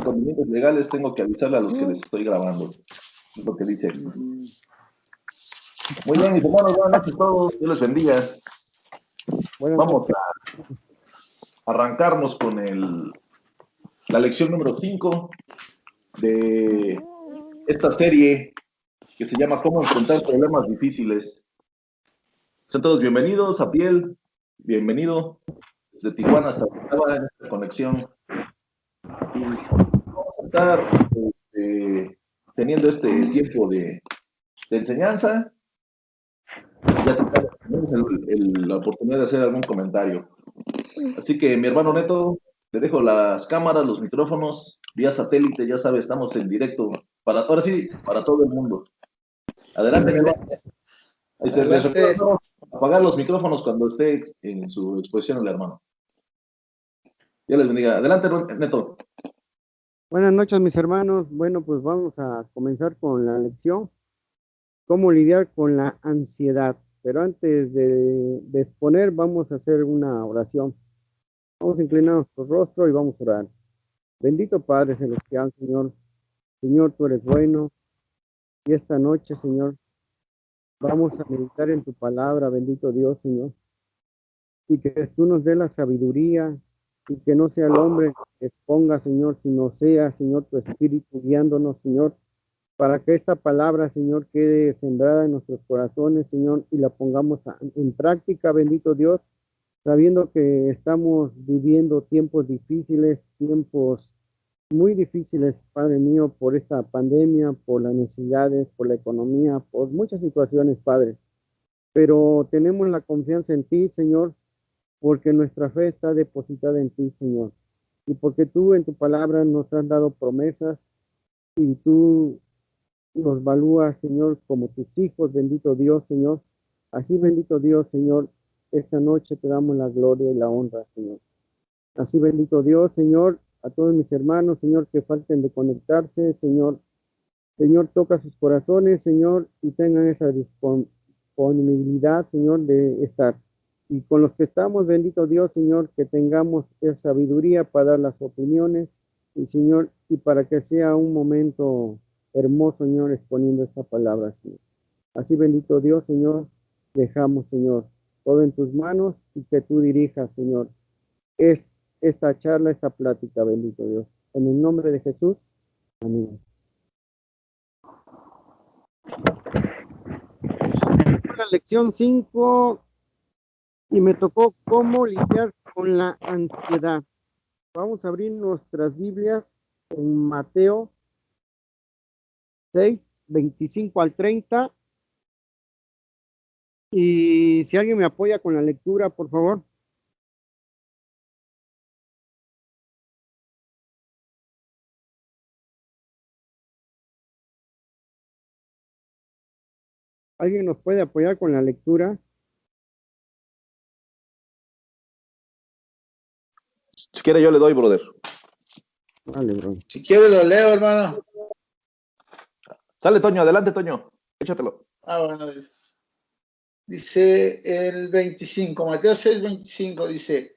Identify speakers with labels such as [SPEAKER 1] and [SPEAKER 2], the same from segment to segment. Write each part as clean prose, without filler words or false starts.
[SPEAKER 1] inconvenientes legales, tengo que avisarle a los que les estoy grabando. Es lo que dice. Muy bien, mis hermanos, buenas noches a todos. Dios les bendiga. Vamos a arrancarnos con la lección número 5 de esta serie que se llama ¿Cómo enfrentar problemas difíciles? Sean todos bienvenidos. Apiel, bienvenido desde Tijuana hasta Ottawa en esta conexión. Y vamos a estar teniendo este tiempo de enseñanza. Ya tenemos la oportunidad de hacer algún comentario. Así que, mi hermano Neto, te dejo las cámaras, los micrófonos, vía satélite, ya sabes, estamos en directo, ahora sí, para todo el mundo. Adelante, mi hermano. Ahí se les recuerda apagar los micrófonos cuando esté en su exposición el hermano. Dios les bendiga. Adelante, Neto.
[SPEAKER 2] Buenas noches, mis hermanos. Bueno, pues vamos a comenzar con la lección. ¿Cómo lidiar con la ansiedad? Pero antes de exponer, vamos a hacer una oración. Vamos a inclinar nuestro rostro y vamos a orar. Bendito Padre Celestial, Señor. Señor, tú eres bueno. Y esta noche, Señor, vamos a meditar en tu palabra, bendito Dios, Señor. Y que tú nos dé la sabiduría y que no sea el hombre que exponga, Señor, sino sea, Señor, tu espíritu guiándonos, Señor, para que esta palabra, Señor, quede sembrada en nuestros corazones, Señor, y la pongamos en práctica, bendito Dios, sabiendo que estamos viviendo tiempos difíciles, tiempos muy difíciles, Padre mío, por esta pandemia, por las necesidades, por la economía, por muchas situaciones, Padre. Pero tenemos la confianza en ti, Señor, porque nuestra fe está depositada en ti, Señor. Y porque tú en tu palabra nos has dado promesas y tú nos valúas, Señor, como tus hijos, bendito Dios, Señor. Así, bendito Dios, Señor, esta noche te damos la gloria y la honra, Señor. Así, bendito Dios, Señor, a todos mis hermanos, Señor, que falten de conectarse, Señor. Señor, toca sus corazones, Señor, y tengan esa disponibilidad, Señor, de estar. Y con los que estamos, bendito Dios, Señor, que tengamos esa sabiduría para dar las opiniones, y Señor, y para que sea un momento hermoso, Señor, exponiendo esta palabra, Señor. Así, bendito Dios, Señor, dejamos, Señor, todo en tus manos y que tú dirijas, Señor, esta charla, esta plática, bendito Dios. En el nombre de Jesús, amén. La lección 5 y me tocó cómo lidiar con la ansiedad. Vamos a abrir nuestras Biblias en Mateo 6, 25 al 30. Y si alguien me apoya con la lectura, por favor. ¿Alguien nos puede apoyar con la lectura?
[SPEAKER 1] Si quiere, yo le doy, brother.
[SPEAKER 2] Vale, bro.
[SPEAKER 3] Si quiere lo leo, hermano.
[SPEAKER 1] Sale, Toño, adelante, Toño. Échatelo.
[SPEAKER 3] Bueno, dice el 25, Mateo 6, 25, dice,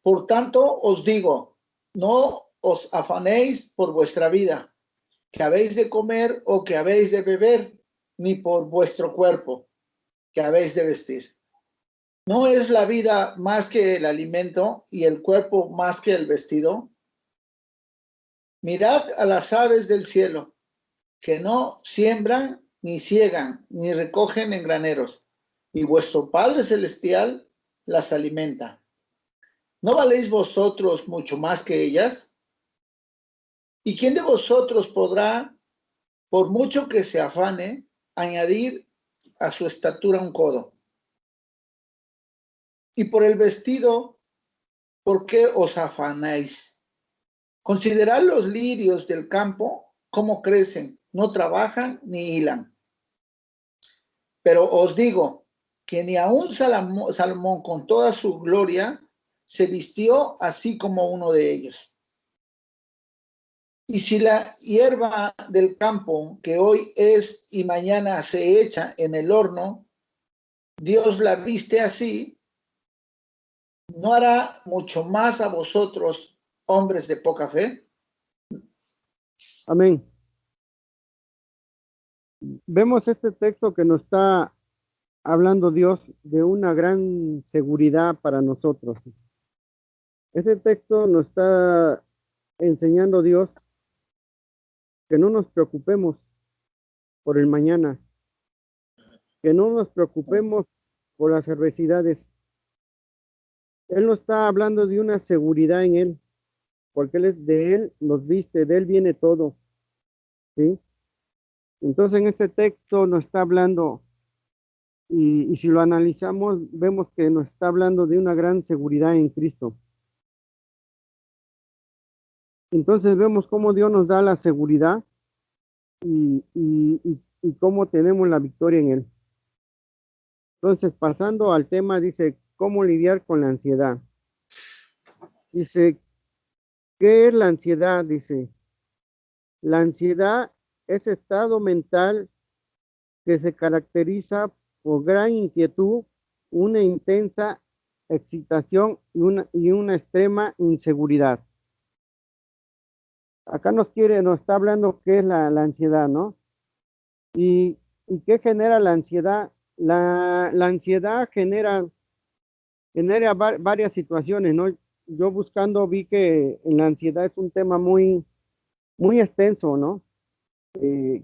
[SPEAKER 3] por tanto os digo, no os afanéis por vuestra vida, que habéis de comer o que habéis de beber, ni por vuestro cuerpo, que habéis de vestir. ¿No es la vida más que el alimento y el cuerpo más que el vestido? Mirad a las aves del cielo, que no siembran, ni ciegan, ni recogen en graneros, y vuestro Padre Celestial las alimenta. ¿No valéis vosotros mucho más que ellas? ¿Y quién de vosotros podrá, por mucho que se afane, añadir a su estatura un codo? Y por el vestido, ¿por qué os afanáis? Considerad los lirios del campo, cómo crecen, no trabajan ni hilan. Pero os digo que ni aun Salomón con toda su gloria se vistió así como uno de ellos. Y si la hierba del campo, que hoy es y mañana se echa en el horno, Dios la viste así, ¿no hará mucho más a vosotros, hombres de poca fe?
[SPEAKER 2] Amén. Vemos este texto que nos está hablando Dios de una gran seguridad para nosotros. Este texto nos está enseñando Dios que no nos preocupemos por el mañana, que no nos preocupemos por las adversidades. Él nos está hablando de una seguridad en Él, porque Él es de Él, nos viste, de Él viene todo, ¿sí? Entonces en este texto nos está hablando, y si lo analizamos, vemos que nos está hablando de una gran seguridad en Cristo. Entonces vemos cómo Dios nos da la seguridad y cómo tenemos la victoria en Él. Entonces, pasando al tema, dice, ¿cómo lidiar con la ansiedad? Dice, ¿qué es la ansiedad? Dice, la ansiedad es estado mental que se caracteriza por gran inquietud, una intensa excitación y una extrema inseguridad. Acá nos está hablando qué es la ansiedad, ¿no? ¿Y qué genera la ansiedad? La ansiedad genera varias situaciones, ¿no? Yo buscando vi que en la ansiedad es un tema muy extenso, ¿no?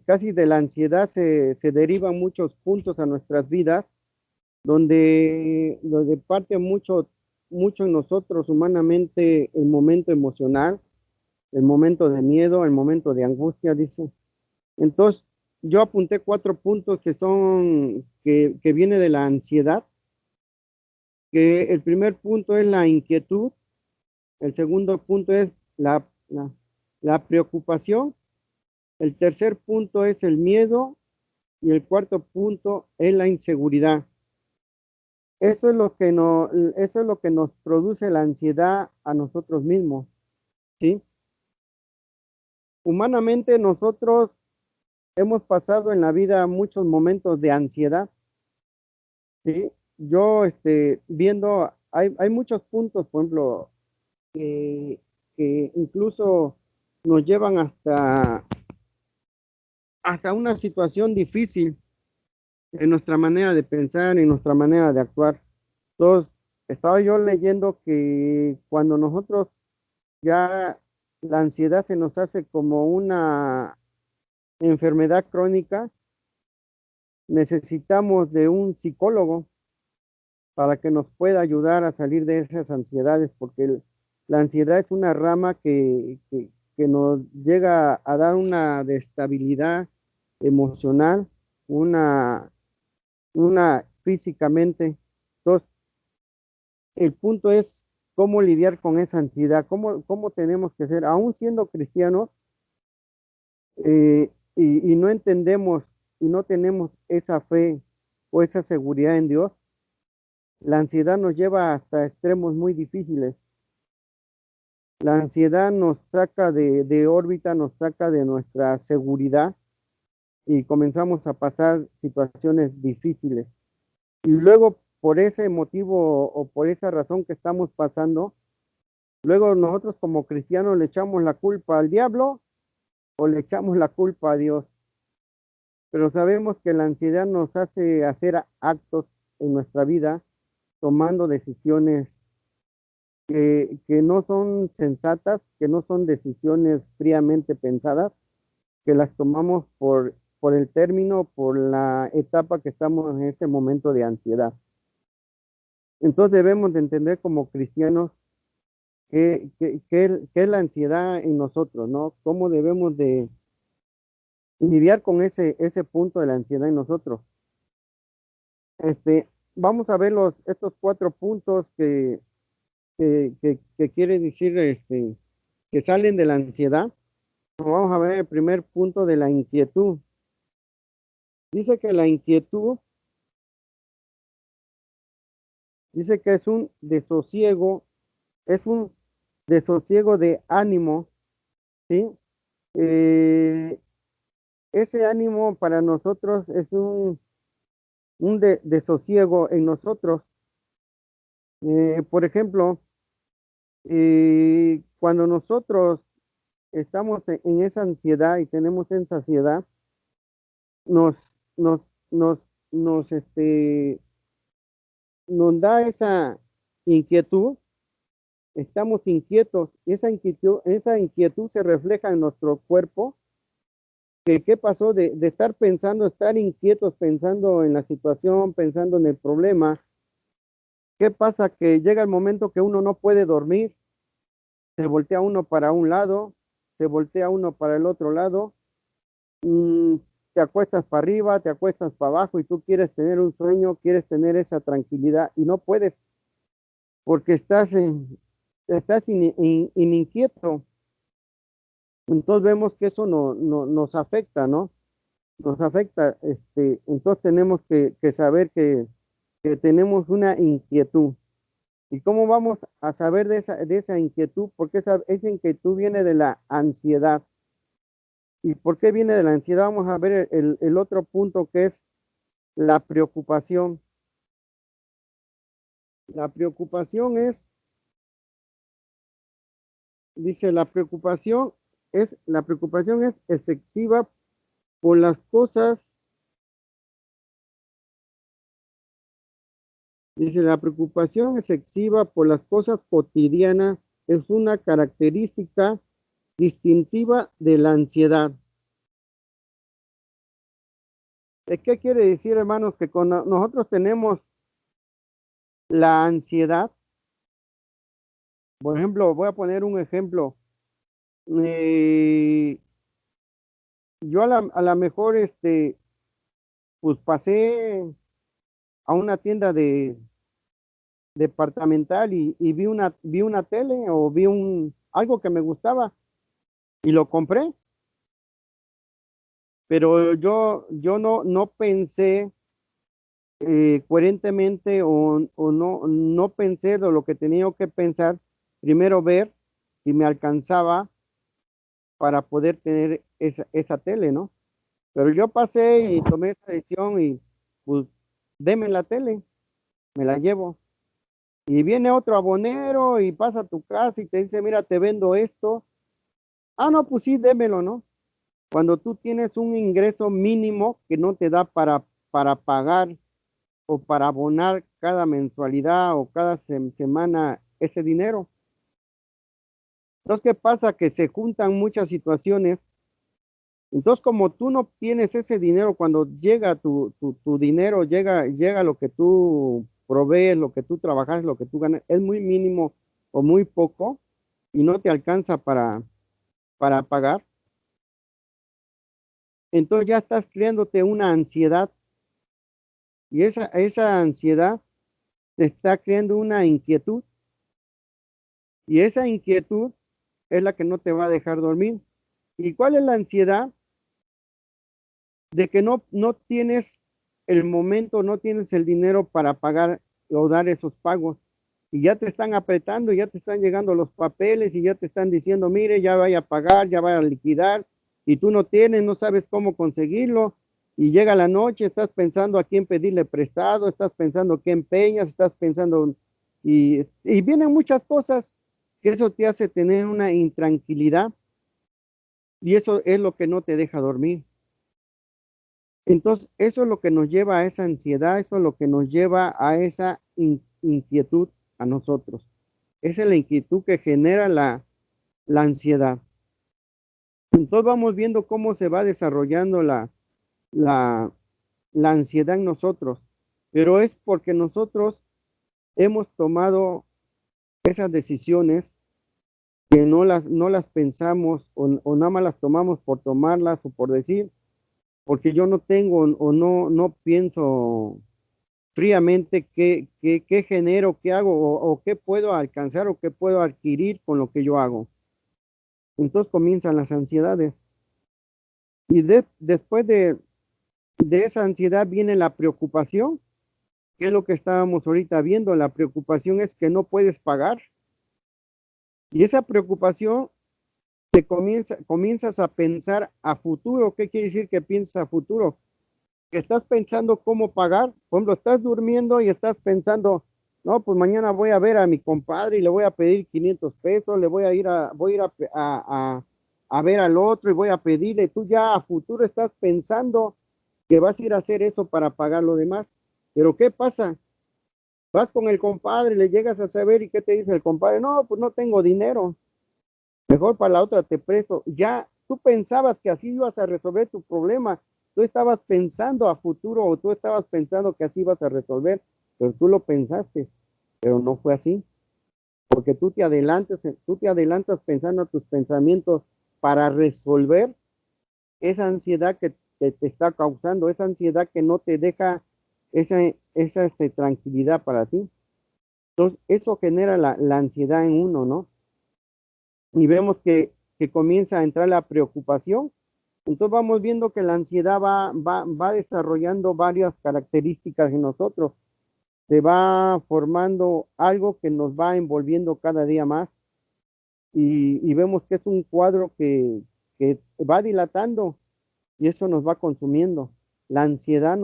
[SPEAKER 2] Casi de la ansiedad se derivan muchos puntos a nuestras vidas, donde parte mucho en nosotros humanamente el momento emocional, el momento de miedo, el momento de angustia, dice. Entonces, yo apunté 4 puntos que viene de la ansiedad, que el primer punto es la inquietud, el segundo punto es la preocupación, el tercer punto es el miedo y el cuarto punto es la inseguridad. Eso es lo que nos produce la ansiedad a nosotros mismos, ¿sí? Humanamente nosotros hemos pasado en la vida muchos momentos de ansiedad, ¿sí? Yo, viendo, hay muchos puntos, por ejemplo, que incluso nos llevan hasta una situación difícil en nuestra manera de pensar, en nuestra manera de actuar. Entonces, estaba yo leyendo que cuando nosotros ya la ansiedad se nos hace como una enfermedad crónica, necesitamos de un psicólogo para que nos pueda ayudar a salir de esas ansiedades, porque la ansiedad es una rama que nos llega a dar una destabilidad emocional, una físicamente. Entonces, el punto es cómo lidiar con esa ansiedad, cómo tenemos que ser, aún siendo cristianos, y no entendemos y no tenemos esa fe o esa seguridad en Dios, la ansiedad nos lleva hasta extremos muy difíciles. La ansiedad nos saca de órbita, nos saca de nuestra seguridad y comenzamos a pasar situaciones difíciles. Y luego, por ese motivo o por esa razón que estamos pasando, luego nosotros como cristianos le echamos la culpa al diablo o le echamos la culpa a Dios. Pero sabemos que la ansiedad nos hace hacer actos en nuestra vida, tomando decisiones que no son sensatas, que no son decisiones fríamente pensadas, que las tomamos por el término, por la etapa que estamos en ese momento de ansiedad. Entonces debemos de entender como cristianos qué es la ansiedad en nosotros, ¿no? Cómo debemos de lidiar con ese punto de la ansiedad en nosotros. Vamos a ver estos 4 puntos que quiere decir que salen de la ansiedad. Vamos a ver el primer punto de la inquietud. Dice que la inquietud, dice que es un desosiego de ánimo, ¿sí? Ese ánimo para nosotros es un desosiego en nosotros. Por ejemplo, cuando nosotros estamos en esa ansiedad y tenemos esa ansiedad, nos, nos, nos, nos, nos da esa inquietud, estamos inquietos, y esa inquietud se refleja en nuestro cuerpo. ¿Qué pasó de estar pensando, estar inquietos, pensando en la situación, pensando en el problema? ¿Qué pasa? Que llega el momento que uno no puede dormir, se voltea uno para un lado, se voltea uno para el otro lado, mm, te acuestas para arriba, te acuestas para abajo y tú quieres tener un sueño, quieres tener esa tranquilidad y no puedes porque estás inquieto. Entonces vemos que eso nos afecta, ¿no? Nos afecta, entonces tenemos que saber que tenemos una inquietud. ¿Y cómo vamos a saber de esa inquietud? Porque esa inquietud viene de la ansiedad. ¿Y por qué viene de la ansiedad? Vamos a ver el otro punto que es la preocupación. La preocupación dice, la preocupación es excesiva por las cosas. Dice, la preocupación excesiva por las cosas cotidianas es una característica distintiva de la ansiedad. ¿Qué quiere decir, hermanos? Que cuando nosotros tenemos la ansiedad, por ejemplo, voy a poner un ejemplo. Yo a la mejor, pues pasé a una tienda departamental y vi una tele o algo que me gustaba y lo compré. Pero yo no pensé coherentemente o no pensé de lo que tenía que pensar. Primero ver si me alcanzaba para poder tener esa tele, ¿no? Pero yo pasé y tomé esa decisión y pues deme la tele, me la llevo. Y viene otro abonero y pasa a tu casa y te dice, mira, te vendo esto. Ah, no, pues sí, démelo, ¿no? Cuando tú tienes un ingreso mínimo que no te da para pagar o para abonar cada mensualidad o cada semana ese dinero. Entonces, ¿qué pasa? Que se juntan muchas situaciones. Entonces, como tú no tienes ese dinero, cuando llega tu dinero, llega lo que tú provees, lo que tú trabajas, lo que tú ganas, es muy mínimo o muy poco y no te alcanza para pagar. Entonces ya estás creándote una ansiedad y esa ansiedad te está creando una inquietud y esa inquietud es la que no te va a dejar dormir. ¿Y cuál es la ansiedad? De que no tienes el momento, no tienes el dinero para pagar o dar esos pagos. Y ya te están apretando, ya te están llegando los papeles y ya te están diciendo, mire, ya vaya a pagar, ya vaya a liquidar, y tú no tienes, no sabes cómo conseguirlo, y llega la noche, estás pensando a quién pedirle prestado, estás pensando qué empeñas, estás pensando, y vienen muchas cosas que eso te hace tener una intranquilidad, y eso es lo que no te deja dormir. Entonces, eso es lo que nos lleva a esa ansiedad, eso es lo que nos lleva a esa inquietud a nosotros. Esa es la inquietud que genera la ansiedad. Entonces vamos viendo cómo se va desarrollando la ansiedad en nosotros, pero es porque nosotros hemos tomado esas decisiones que no las pensamos o nada más las tomamos por tomarlas o por decir, porque yo no tengo o no pienso fríamente qué genero, qué hago o qué puedo alcanzar o qué puedo adquirir con lo que yo hago. Entonces comienzan las ansiedades. Y después de esa ansiedad viene la preocupación, que es lo que estábamos ahorita viendo. La preocupación es que no puedes pagar. Y esa preocupación comienzas a pensar a futuro. ¿Qué quiere decir que piensas a futuro? Que estás pensando cómo pagar. Cuando estás durmiendo y estás pensando, no, pues mañana voy a ver a mi compadre y le voy a pedir 500 pesos, voy a ir a a ver al otro y voy a pedirle. Tú ya a futuro estás pensando que vas a ir a hacer eso para pagar lo demás. Pero ¿qué pasa? Vas con el compadre, le llegas a saber y ¿qué te dice el compadre? No, pues no tengo dinero. Mejor para la otra te presto. Ya tú pensabas que así ibas a resolver tu problema. Tú estabas pensando a futuro o tú estabas pensando que así ibas a resolver, pero tú lo pensaste, pero no fue así. Porque tú te adelantas pensando a tus pensamientos para resolver esa ansiedad que te está causando, esa ansiedad que no te deja esa tranquilidad para ti. Entonces, eso genera la ansiedad en uno, ¿no? Y vemos que comienza a entrar la preocupación. Entonces vamos viendo que la ansiedad va desarrollando varias características en nosotros. Se va formando algo que nos va envolviendo cada día más y vemos que es un cuadro que va dilatando y eso nos va consumiendo. La ansiedad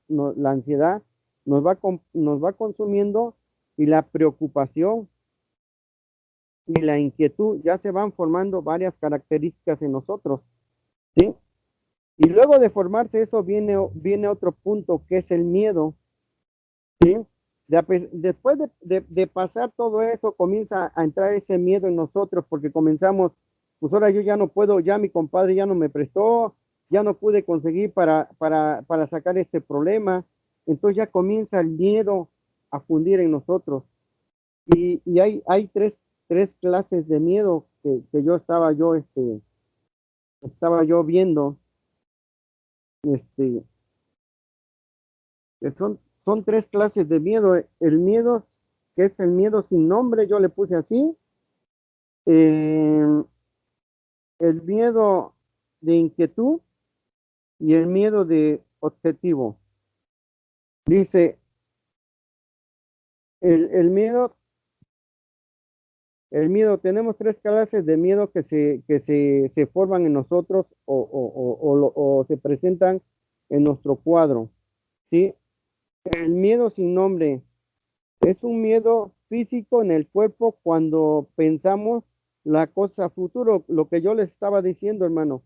[SPEAKER 2] la ansiedad nos va consumiendo y la preocupación y la inquietud ya se van formando varias características en nosotros, ¿sí? Y luego de formarse eso viene otro punto que es el miedo, ¿sí? Después de pasar todo eso, comienza a entrar ese miedo en nosotros porque comenzamos, pues ahora yo ya no puedo, ya mi compadre ya no me prestó, ya no pude conseguir para sacar este problema. Entonces ya comienza el miedo a fundir en nosotros. Y hay tres clases de miedo que estaba yo viendo, este, que son tres clases de miedo. El miedo, que es el miedo sin nombre, yo le puse así. eh, el miedo de inquietud y el miedo de objetivo. Dice, el miedo, tenemos tres clases de miedo que se forman en nosotros o se presentan en nuestro cuadro, ¿sí? El miedo sin nombre es un miedo físico en el cuerpo cuando pensamos la cosa futuro, lo que yo les estaba diciendo, hermano.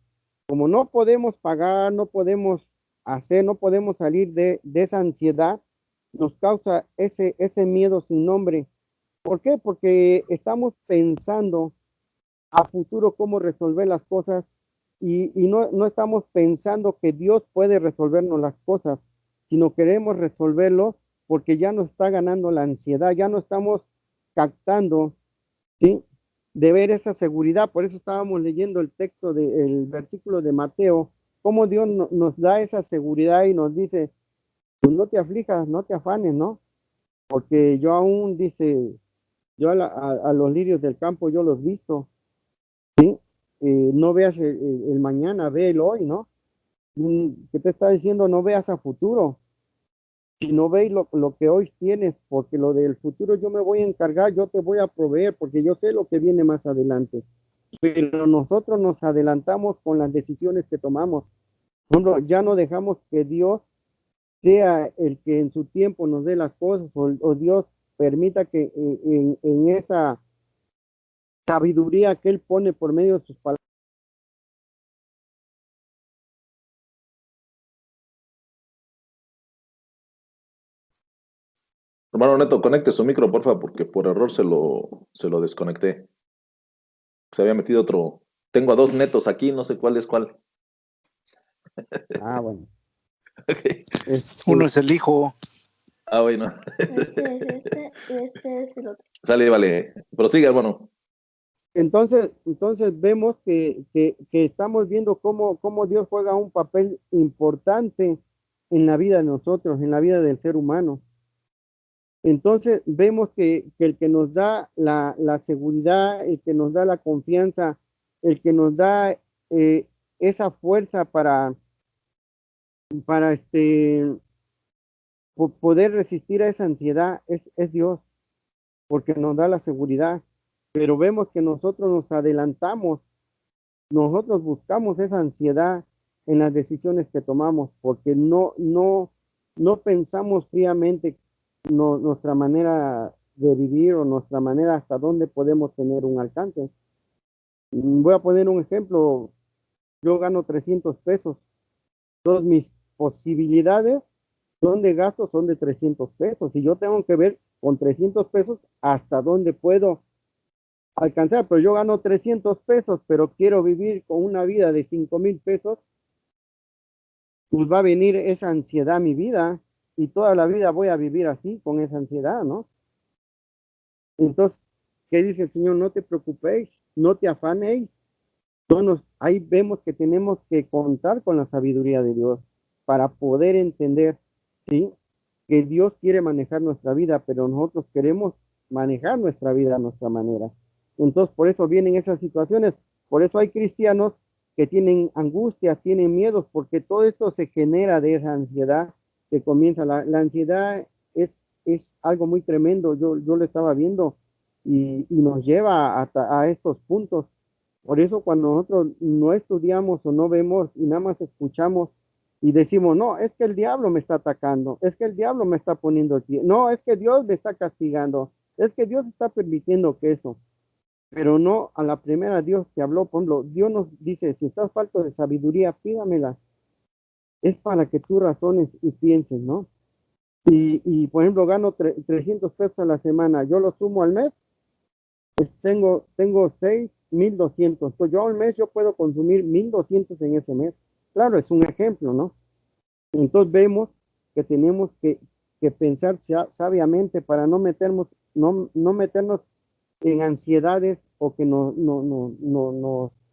[SPEAKER 2] Como no podemos pagar, no podemos hacer, no podemos salir de esa ansiedad, nos causa ese miedo sin nombre. ¿Por qué? Porque estamos pensando a futuro cómo resolver las cosas y no estamos pensando que Dios puede resolvernos las cosas, sino queremos resolverlo porque ya nos está ganando la ansiedad, ya no estamos captando, ¿sí? De ver esa seguridad. Por eso estábamos leyendo el texto del versículo de Mateo, cómo Dios nos da esa seguridad y nos dice, pues no te aflijas, no te afanes, ¿no? Porque yo aún, dice, yo a los lirios del campo yo los visto, ¿sí? No veas el mañana, ve el hoy, ¿no? ¿Qué te está diciendo? No veas a futuro, si no veis lo que hoy tienes, porque lo del futuro yo me voy a encargar, yo te voy a proveer, porque yo sé lo que viene más adelante. Pero nosotros nos adelantamos con las decisiones que tomamos. Ya no dejamos que Dios sea el que en su tiempo nos dé las cosas, o Dios permita que en esa sabiduría que Él pone por medio de sus palabras.
[SPEAKER 1] Hermano Neto, conecte su micro, porfa, porque por error se lo desconecté. Se había metido otro. Tengo a dos netos aquí, no sé cuál es cuál.
[SPEAKER 2] Ah, bueno.
[SPEAKER 1] Okay.
[SPEAKER 4] Uno es el hijo.
[SPEAKER 1] Ah, bueno.
[SPEAKER 5] Este es este y este es el otro.
[SPEAKER 1] Sale, vale. Prosiga, hermano.
[SPEAKER 2] Entonces vemos que estamos viendo cómo Dios juega un papel importante en la vida de nosotros, en la vida del ser humano. Entonces vemos que el que nos da la seguridad, el que nos da la confianza, el que nos da esa fuerza para poder resistir a esa ansiedad es Dios, porque nos da la seguridad. Pero vemos que nosotros nos adelantamos, nosotros buscamos esa ansiedad en las decisiones que tomamos, porque no pensamos fríamente nuestra manera de vivir o nuestra manera hasta dónde podemos tener un alcance. Voy a poner un ejemplo. Yo gano 300 pesos. Todas mis posibilidades son de gasto, son de 300 pesos. Y yo tengo que ver con 300 pesos hasta dónde puedo alcanzar. Pero yo gano 300 pesos, pero quiero vivir con una vida de 5,000 pesos. Pues va a venir esa ansiedad a mi vida y toda la vida voy a vivir así, con esa ansiedad, ¿no? Entonces, ¿qué dice el Señor? No te preocupéis, no te afanéis. Ahí vemos que tenemos que contar con la sabiduría de Dios para poder entender, ¿sí? Que Dios quiere manejar nuestra vida, pero nosotros queremos manejar nuestra vida a nuestra manera. Entonces, por eso vienen esas situaciones. Por eso hay cristianos que tienen angustias, tienen miedos, porque todo esto se genera de esa ansiedad que comienza. La ansiedad es algo muy tremendo. Yo lo estaba viendo y nos lleva a estos puntos. Por eso cuando nosotros no estudiamos o no vemos y nada más escuchamos y decimos, no, es que el diablo me está atacando, es que el diablo me está poniendo aquí, no, es que Dios me está castigando, es que Dios está permitiendo que eso, pero no a la primera Dios te habló, por ejemplo, Dios nos dice, si estás falto de sabiduría, pídamela, es para que tú razones y pienses, ¿no? Y por ejemplo, gano 300 pesos a la semana, yo lo sumo al mes, pues tengo 6,200. Pues yo al mes yo puedo consumir 1,200 en ese mes. Claro, es un ejemplo, ¿no? Entonces vemos que tenemos que pensar sabiamente para no meternos en ansiedades o que no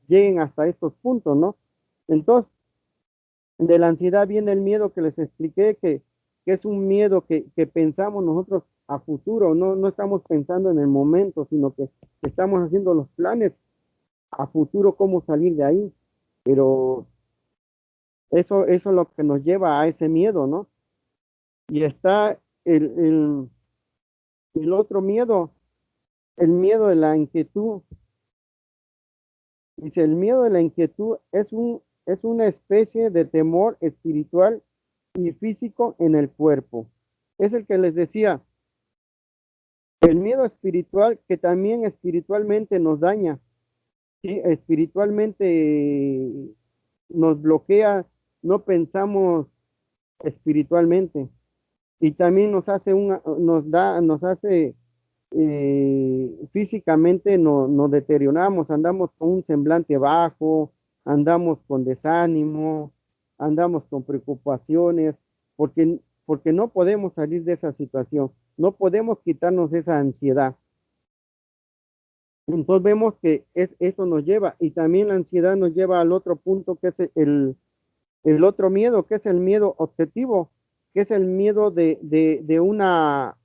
[SPEAKER 2] lleguen hasta estos puntos, ¿no? Entonces, de la ansiedad viene el miedo que les expliqué, que es un miedo que pensamos nosotros a futuro, no estamos pensando en el momento, sino que estamos haciendo los planes a futuro, cómo salir de ahí. Pero eso es lo que nos lleva a ese miedo, ¿no? Y está el otro miedo, el miedo de la inquietud. Dice, el miedo de la inquietud es una especie de temor espiritual y físico en el cuerpo. Es el que les decía, el miedo espiritual que también espiritualmente nos daña, ¿sí? Espiritualmente nos bloquea, no pensamos espiritualmente y también nos hace físicamente nos deterioramos, andamos con un semblante bajo, andamos con desánimo, andamos con preocupaciones, porque no podemos salir de esa situación, no podemos quitarnos esa ansiedad. Entonces vemos que eso nos lleva, y también la ansiedad nos lleva al otro punto, que es el otro miedo, que es el miedo objetivo, que es el miedo de una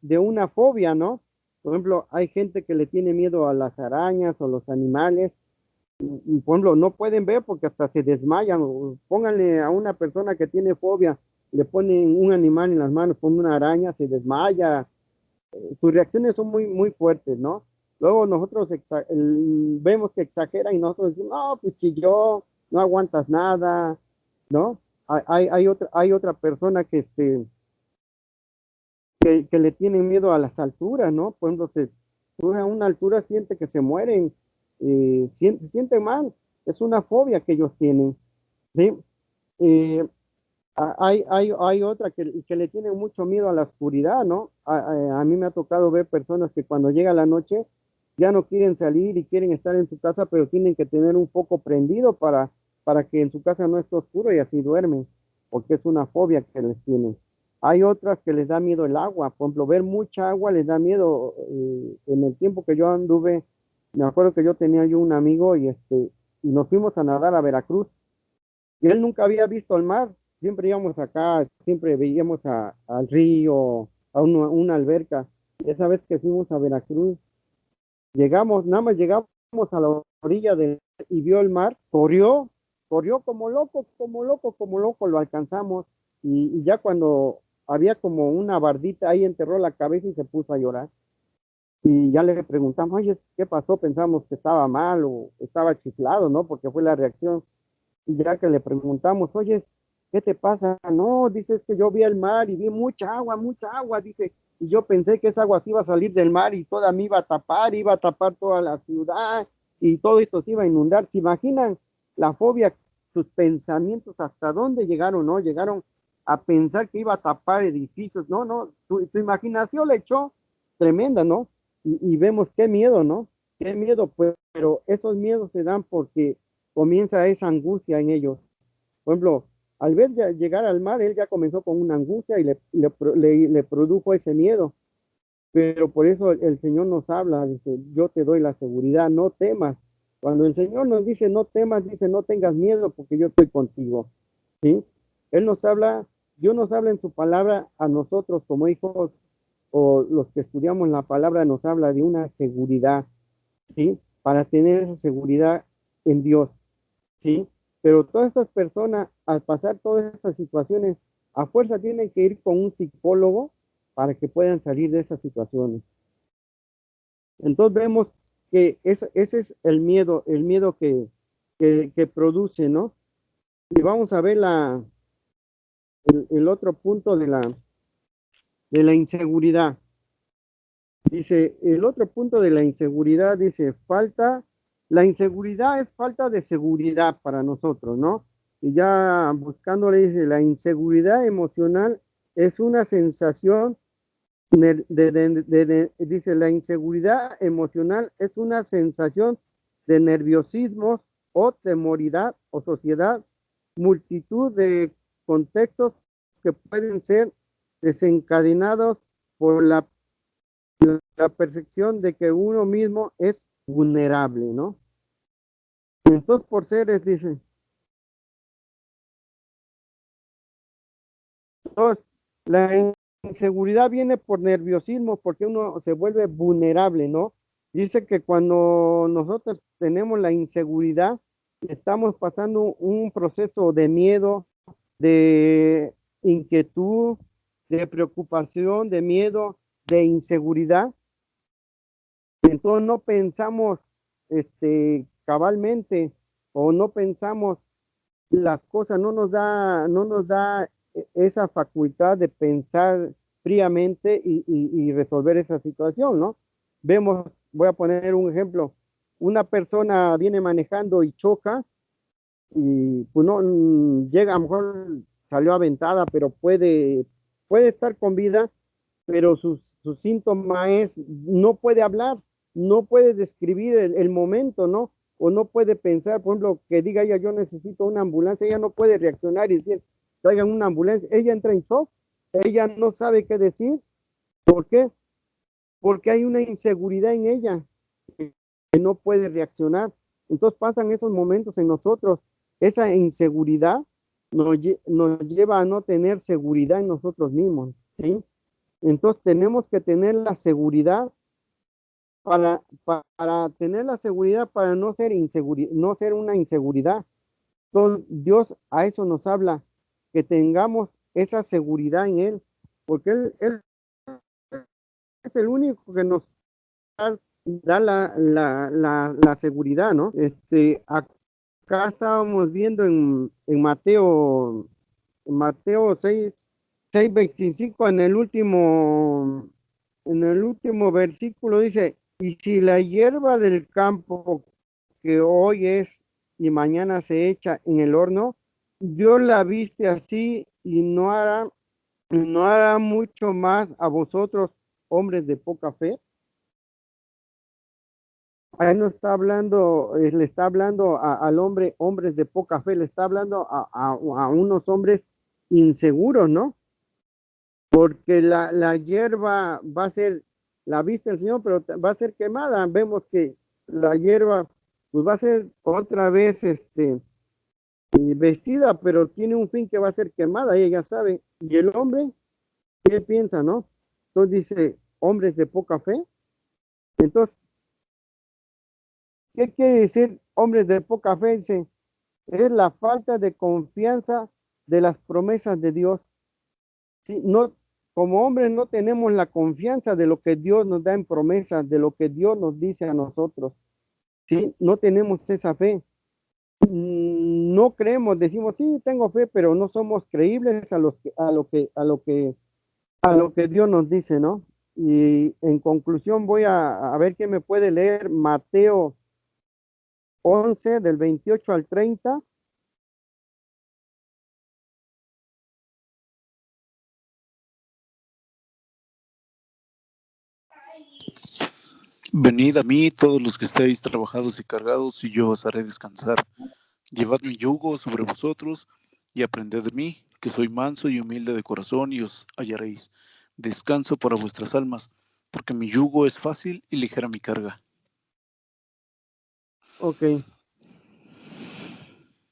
[SPEAKER 2] fobia, ¿no? Por ejemplo, hay gente que le tiene miedo a las arañas o los animales, y por ejemplo, no pueden ver porque hasta se desmayan. Pónganle a una persona que tiene fobia, le ponen un animal en las manos, ponen una araña, se desmaya. Sus reacciones son muy, muy fuertes, ¿no? Luego nosotros vemos que exageran y nosotros decimos, no, pues si yo no aguantas nada, ¿no? Hay otra persona que le tienen miedo a las alturas, ¿no? Por ejemplo, se sube a una altura, siente que se mueren, siente mal, es una fobia que ellos tienen, ¿sí? Eh, hay otra que le tiene mucho miedo a la oscuridad, ¿no? A mí me ha tocado ver personas que cuando llega la noche ya no quieren salir y quieren estar en su casa, pero tienen que tener un foco prendido para que en su casa no esté oscuro y así duermen, porque es una fobia que les tienen. Hay otras que les da miedo el agua, por ejemplo, ver mucha agua les da miedo. En el tiempo que yo anduve, me acuerdo que yo tenía un amigo y nos fuimos a nadar a Veracruz y él nunca había visto el mar. Siempre íbamos acá, siempre veíamos al río, a una alberca. Esa vez que fuimos a Veracruz, nada más llegamos a la orilla y vio el mar, corrió como loco, como loco, como loco, lo alcanzamos y ya cuando había como una bardita ahí, enterró la cabeza y se puso a llorar. Y ya le preguntamos, oye, ¿qué pasó? Pensamos que estaba mal o estaba chiflado, ¿no? Porque fue la reacción. Y ya que le preguntamos, oye, ¿qué te pasa? No, dices que yo vi el mar y vi mucha agua, dice, y yo pensé que esa agua sí iba a salir del mar y toda me iba a tapar toda la ciudad y todo esto se iba a inundar. ¿Se imaginan la fobia, sus pensamientos hasta dónde llegaron, no? Llegaron a pensar que iba a tapar edificios, no, tu imaginación le echó tremenda, ¿no? Y vemos qué miedo, ¿no? Qué miedo, pues, pero esos miedos se dan porque comienza esa angustia en ellos. Por ejemplo, al ver llegar al mar, él ya comenzó con una angustia y le produjo ese miedo. Pero por eso el Señor nos habla, dice, yo te doy la seguridad, no temas. Cuando el Señor nos dice no temas, dice no tengas miedo porque yo estoy contigo. ¿Sí? Él nos habla, Dios nos habla en su palabra a nosotros como hijos o los que estudiamos la palabra nos habla de una seguridad, ¿sí? Para tener esa seguridad en Dios, ¿sí? Pero todas estas personas, al pasar todas estas situaciones, a fuerza tienen que ir con un psicólogo para que puedan salir de esas situaciones. Entonces vemos que ese es el miedo que produce, ¿no? Y vamos a ver el otro punto de la inseguridad. Dice, el otro punto de la inseguridad, dice, la inseguridad es falta de seguridad para nosotros, ¿no? Y ya buscándole, dice, la inseguridad emocional es una sensación dice, la inseguridad emocional es una sensación de nerviosismo o temoridad o sociedad, multitud de contextos que pueden ser desencadenados por la percepción de que uno mismo es vulnerable, ¿no? Entonces, por seres, dice, entonces, la inseguridad viene por nerviosismo, porque uno se vuelve vulnerable, ¿no? Dice que cuando nosotros tenemos la inseguridad, estamos pasando un proceso de miedo, de inquietud, de preocupación, de miedo, de inseguridad. Entonces no pensamos cabalmente o no pensamos las cosas, no nos da esa facultad de pensar fríamente y resolver esa situación, ¿no? Vemos, voy a poner un ejemplo, una persona viene manejando y choca y pues no llega, a lo mejor salió aventada, pero puede estar con vida, pero su síntoma es, no puede hablar, no puede describir el momento, ¿no? O no puede pensar, por ejemplo, que diga ella, yo necesito una ambulancia, ella no puede reaccionar y decir, traigan una ambulancia, ella entra en shock, ella no sabe qué decir, ¿por qué? Porque hay una inseguridad en ella, que no puede reaccionar. Entonces pasan esos momentos en nosotros, esa inseguridad nos lleva a no tener seguridad en nosotros mismos, ¿sí? Entonces tenemos que tener la seguridad para tener la seguridad, para no ser una inseguridad. Entonces Dios a eso nos habla, que tengamos esa seguridad en Él, porque Él es el único que nos da la seguridad, ¿no? Acá estábamos viendo en Mateo 6:25, en el último versículo dice, y si la hierba del campo que hoy es y mañana se echa en el horno, Dios la viste así y no hará mucho más a vosotros, hombres de poca fe. Ahí no está hablando, le está hablando al hombre, hombres de poca fe, le está hablando a unos hombres inseguros, ¿no? Porque la hierba va a ser, la vista del Señor, pero va a ser quemada. Vemos que la hierba pues va a ser otra vez vestida, pero tiene un fin que va a ser quemada, y ella sabe. Y el hombre, ¿qué piensa, no? Entonces dice, hombres de poca fe. Entonces, ¿qué quiere decir hombres de poca fe? Dice, es la falta de confianza de las promesas de Dios. Sí, no, como hombres no tenemos la confianza de lo que Dios nos da en promesas, de lo que Dios nos dice a nosotros. Sí, no tenemos esa fe. No creemos, decimos, sí, tengo fe, pero no somos creíbles a lo que Dios nos dice, ¿no? Y en conclusión voy a ver quién me puede leer Mateo 11 del 28 al 30.
[SPEAKER 4] Venid a mí todos los que estéis trabajados y cargados, y yo os haré descansar. Llevad mi yugo sobre vosotros y aprended de mí, que soy manso y humilde de corazón, y os hallaréis descanso para vuestras almas, porque mi yugo es fácil y ligera mi carga.
[SPEAKER 2] Ok.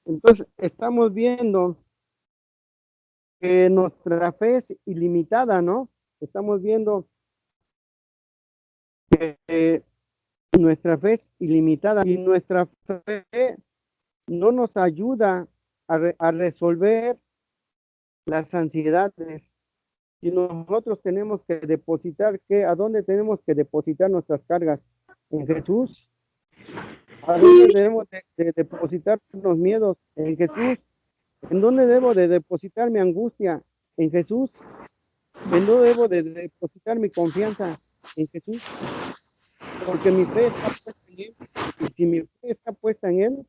[SPEAKER 2] Entonces, estamos viendo que nuestra fe es ilimitada, ¿no? Estamos viendo que nuestra fe es ilimitada y nuestra fe no nos ayuda a resolver las ansiedades. Y nosotros tenemos que depositar, ¿a dónde tenemos que depositar nuestras cargas? En Jesús. ¿A dónde debemos de depositar los miedos? En Jesús. ¿En dónde debo de depositar mi angustia? En Jesús. ¿En dónde debo de depositar mi confianza? En Jesús. Porque mi fe está puesta en Él. Y si mi fe está puesta en Él,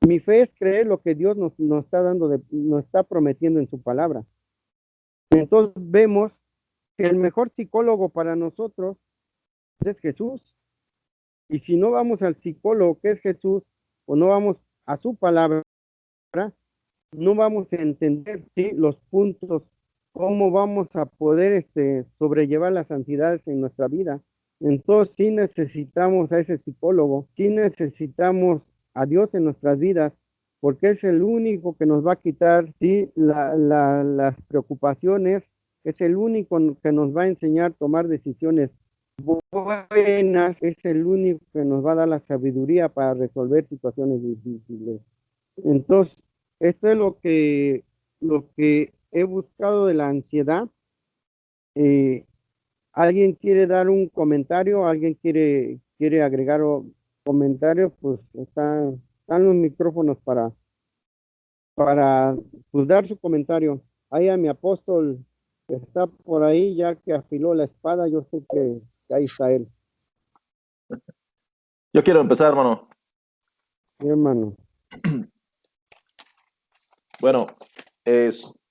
[SPEAKER 2] mi fe es creer lo que Dios nos está dando, nos está prometiendo en su palabra. Entonces vemos que el mejor psicólogo para nosotros es Jesús. Y si no vamos al psicólogo que es Jesús, o no vamos a su palabra, no vamos a entender, ¿sí?, los puntos, cómo vamos a poder sobrellevar las ansiedades en nuestra vida. Entonces sí necesitamos a ese psicólogo, sí necesitamos a Dios en nuestras vidas, porque es el único que nos va a quitar, ¿sí?, las preocupaciones, es el único que nos va a enseñar a tomar decisiones buenas, es el único que nos va a dar la sabiduría para resolver situaciones difíciles. Entonces, esto es lo que he buscado de la ansiedad. ¿Alguien quiere dar un comentario? ¿Alguien quiere agregar comentarios? Pues están los micrófonos para pues, dar su comentario. Ahí a mi apóstol está por ahí, ya que afiló la espada, yo sé que ahí está él.
[SPEAKER 1] Yo quiero empezar, hermano.
[SPEAKER 2] Mi hermano.
[SPEAKER 1] Bueno,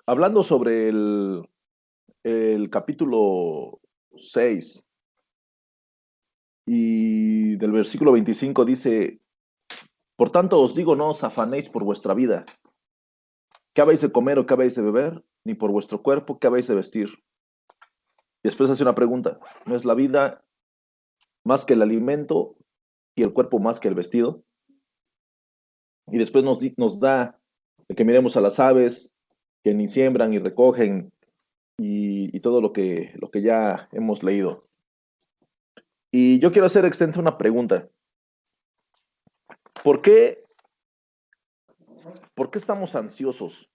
[SPEAKER 1] hablando sobre el capítulo 6 y del versículo 25 dice, por tanto os digo, no os afanéis por vuestra vida, qué habéis de comer o qué habéis de beber, ni por vuestro cuerpo, qué habéis de vestir. Y después hace una pregunta, ¿no es la vida más que el alimento y el cuerpo más que el vestido? Y después nos da que miremos a las aves que ni siembran ni recogen y todo lo que ya hemos leído. Y yo quiero hacer extensa una pregunta. ¿Por qué estamos ansiosos?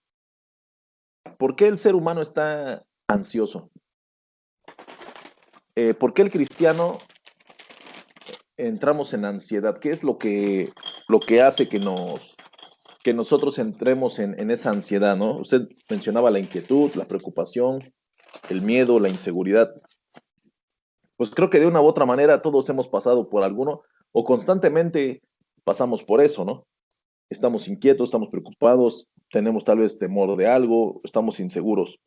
[SPEAKER 1] ¿Por qué el ser humano está ansioso? ¿Por qué el cristiano entramos en ansiedad? ¿Qué es lo que hace que nosotros entremos en esa ansiedad, ¿no? Usted mencionaba la inquietud, la preocupación, el miedo, la inseguridad. Pues creo que de una u otra manera todos hemos pasado por alguno o constantemente pasamos por eso, ¿no? Estamos inquietos, estamos preocupados, tenemos tal vez temor de algo, estamos inseguros.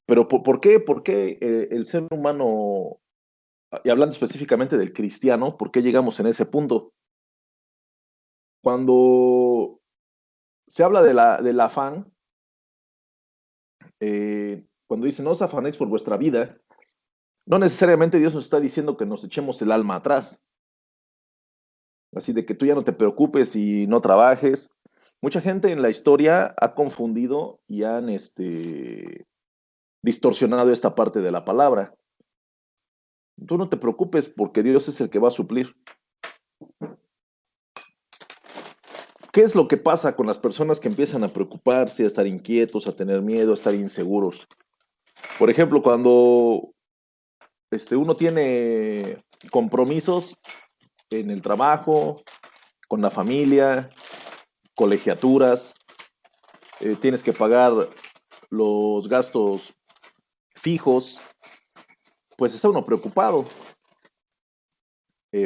[SPEAKER 1] Pero ¿por qué el ser humano, y hablando específicamente del cristiano, por qué llegamos en ese punto? Cuando se habla del afán, cuando dice no os afanéis por vuestra vida, no necesariamente Dios nos está diciendo que nos echemos el alma atrás. Así de que tú ya no te preocupes y no trabajes. Mucha gente en la historia ha confundido y han distorsionado esta parte de la palabra. Tú no te preocupes porque Dios es el que va a suplir. ¿Qué es lo que pasa con las personas que empiezan a preocuparse, a estar inquietos, a tener miedo, a estar inseguros? Por ejemplo, cuando uno tiene compromisos en el trabajo, con la familia, colegiaturas, tienes que pagar los gastos fijos, pues está uno preocupado.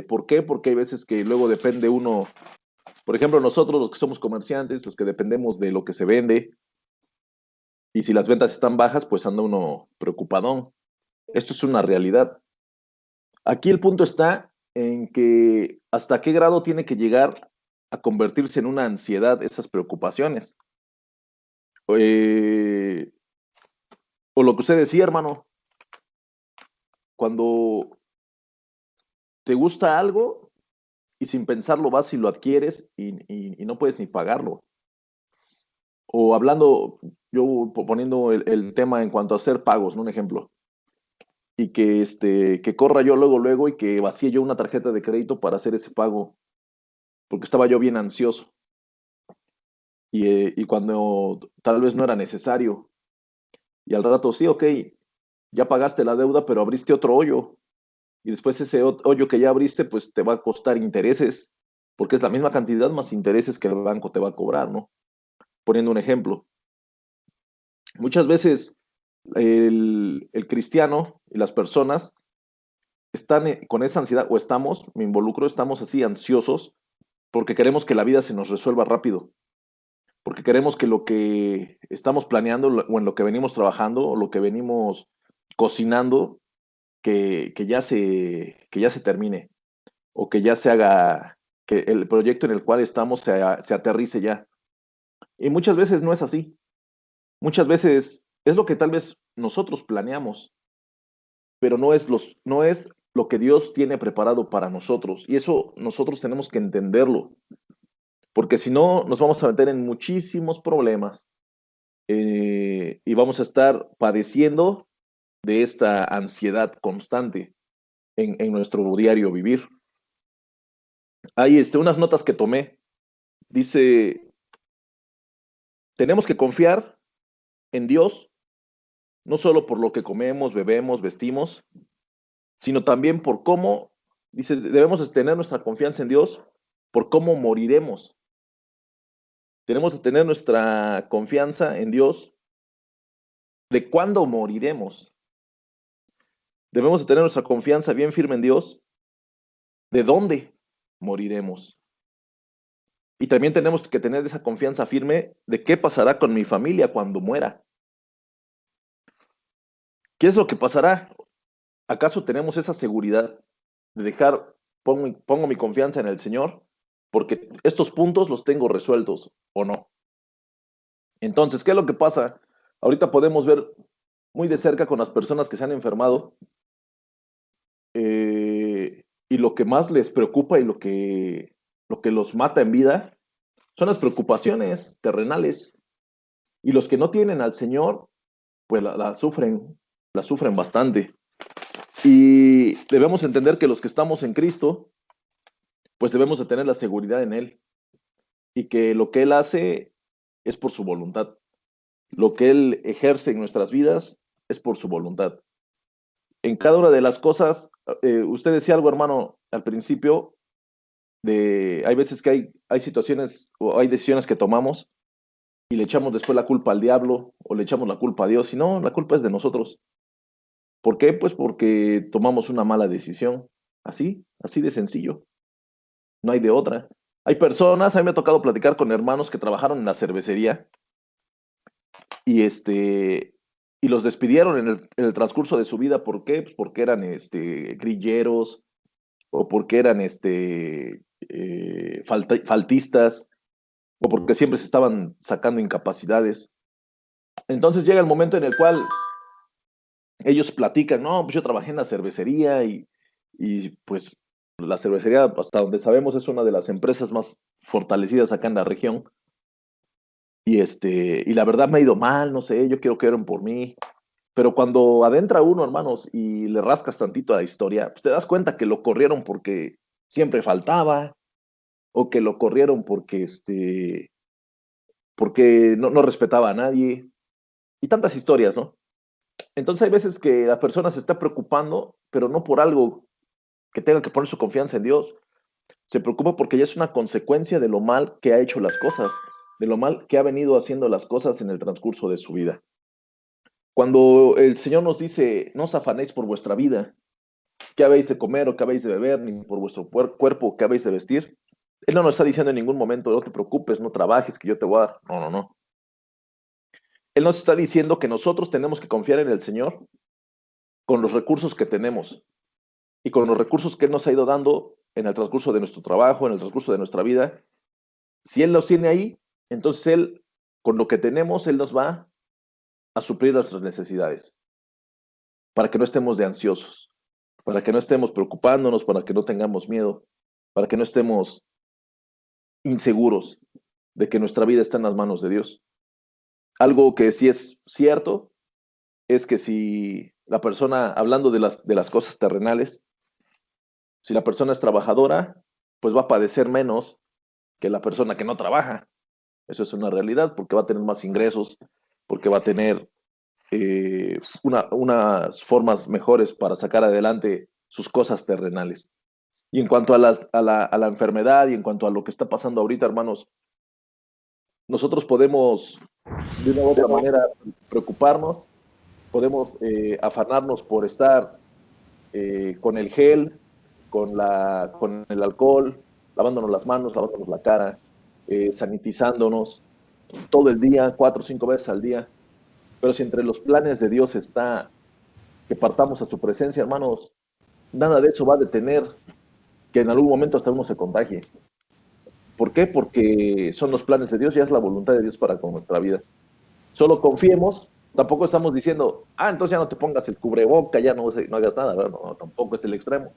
[SPEAKER 1] ¿Por qué? Porque hay veces que luego depende uno, por ejemplo, nosotros los que somos comerciantes, los que dependemos de lo que se vende, y si las ventas están bajas, pues anda uno preocupadón. Esto es una realidad. Aquí el punto está en que hasta qué grado tiene que llegar a convertirse en una ansiedad esas preocupaciones. O lo que usted decía, hermano, cuando te gusta algo y sin pensarlo vas y lo adquieres y no puedes ni pagarlo. O hablando, yo poniendo el tema en cuanto a hacer pagos, ¿no? Un ejemplo. Y que corra yo luego y que vacíe yo una tarjeta de crédito para hacer ese pago, porque estaba yo bien ansioso. Y cuando tal vez no era necesario. Y al rato, sí, ok, ya pagaste la deuda, pero abriste otro hoyo. Y después ese hoyo que ya abriste, pues te va a costar intereses, porque es la misma cantidad más intereses que el banco te va a cobrar, ¿no? Poniendo un ejemplo. Muchas veces el cristiano y las personas están con esa ansiedad, o estamos, me involucro, estamos así ansiosos porque queremos que la vida se nos resuelva rápido, porque queremos que lo que estamos planeando o en lo que venimos trabajando o lo que venimos cocinando, que ya se termine o que ya se haga, que el proyecto en el cual estamos se aterrice ya. Y muchas veces no es así. Muchas veces es lo que tal vez nosotros planeamos, pero no es lo que Dios tiene preparado para nosotros. Y eso nosotros tenemos que entenderlo, porque si no nos vamos a meter en muchísimos problemas y vamos a estar padeciendo de esta ansiedad constante en nuestro diario vivir. Hay unas notas que tomé. Dice, tenemos que confiar en Dios, no solo por lo que comemos, bebemos, vestimos, sino también por cómo, dice, debemos tener nuestra confianza en Dios por cómo moriremos. Tenemos que tener nuestra confianza en Dios de cuándo moriremos. Debemos de tener nuestra confianza bien firme en Dios de dónde moriremos. Y también tenemos que tener esa confianza firme de qué pasará con mi familia cuando muera. ¿Qué es lo que pasará? ¿Acaso tenemos esa seguridad de dejar, pongo mi confianza en el Señor, porque estos puntos los tengo resueltos o no? Entonces, ¿qué es lo que pasa? Ahorita podemos ver muy de cerca con las personas que se han enfermado y lo que más les preocupa y lo que los mata en vida son las preocupaciones terrenales. Y los que no tienen al Señor, pues la sufren bastante. Y debemos entender que los que estamos en Cristo, pues debemos de tener la seguridad en Él. Y que lo que Él hace es por su voluntad. Lo que Él ejerce en nuestras vidas es por su voluntad. En cada una de las cosas, usted decía algo, hermano, al principio, hay veces que hay situaciones o hay decisiones que tomamos y le echamos después la culpa al diablo o le echamos la culpa a Dios. Y no, la culpa es de nosotros. ¿Por qué? Pues porque tomamos una mala decisión. Así de sencillo. No hay de otra. Hay personas, a mí me ha tocado platicar con hermanos que trabajaron en la cervecería y y los despidieron en el transcurso de su vida. ¿Por qué? Pues porque eran grilleros o porque eran faltistas o porque siempre se estaban sacando incapacidades. Entonces llega el momento en el cual ellos platican, no, pues yo trabajé en la cervecería y pues la cervecería, hasta donde sabemos, es una de las empresas más fortalecidas acá en la región. Y la verdad me ha ido mal, no sé, yo quiero que oren por mí. Pero cuando adentra uno, hermanos, y le rascas tantito a la historia, pues te das cuenta que lo corrieron porque siempre faltaba, o que lo corrieron porque no respetaba a nadie, y tantas historias, ¿no? Entonces hay veces que la persona se está preocupando, pero no por algo que tenga que poner su confianza en Dios. Se preocupa porque ya es una consecuencia de lo mal que ha hecho las cosas, de lo mal que ha venido haciendo las cosas en el transcurso de su vida. Cuando el Señor nos dice, no os afanéis por vuestra vida, qué habéis de comer o qué habéis de beber, ni por vuestro cuerpo qué habéis de vestir. Él no nos está diciendo en ningún momento, no te preocupes, no trabajes, que yo te voy a dar. No, no, no. Él nos está diciendo que nosotros tenemos que confiar en el Señor con los recursos que tenemos y con los recursos que Él nos ha ido dando en el transcurso de nuestro trabajo, en el transcurso de nuestra vida. Si Él los tiene ahí, entonces Él, con lo que tenemos, Él nos va a suplir nuestras necesidades, para que no estemos de ansiosos, para que no estemos preocupándonos, para que no tengamos miedo, para que no estemos inseguros de que nuestra vida está en las manos de Dios. Algo que sí es cierto es que si la persona, hablando de las cosas terrenales, si la persona es trabajadora, pues va a padecer menos que la persona que no trabaja. Eso es una realidad, porque va a tener más ingresos, porque va a tener unas formas mejores para sacar adelante sus cosas terrenales. Y en cuanto a la enfermedad y en cuanto a lo que está pasando ahorita, hermanos, nosotros podemos de una u otra manera preocuparnos, podemos afanarnos por estar con el gel, con el alcohol, lavándonos las manos, lavándonos la cara, sanitizándonos todo el día, 4 o 5 veces al día. Pero si entre los planes de Dios está que partamos a su presencia, hermanos, nada de eso va a detener que en algún momento hasta uno se contagie. ¿Por qué? Porque son los planes de Dios y es la voluntad de Dios para con nuestra vida. Solo confiemos, tampoco estamos diciendo, entonces ya no te pongas el cubreboca, ya no hagas nada, no, tampoco es el extremo.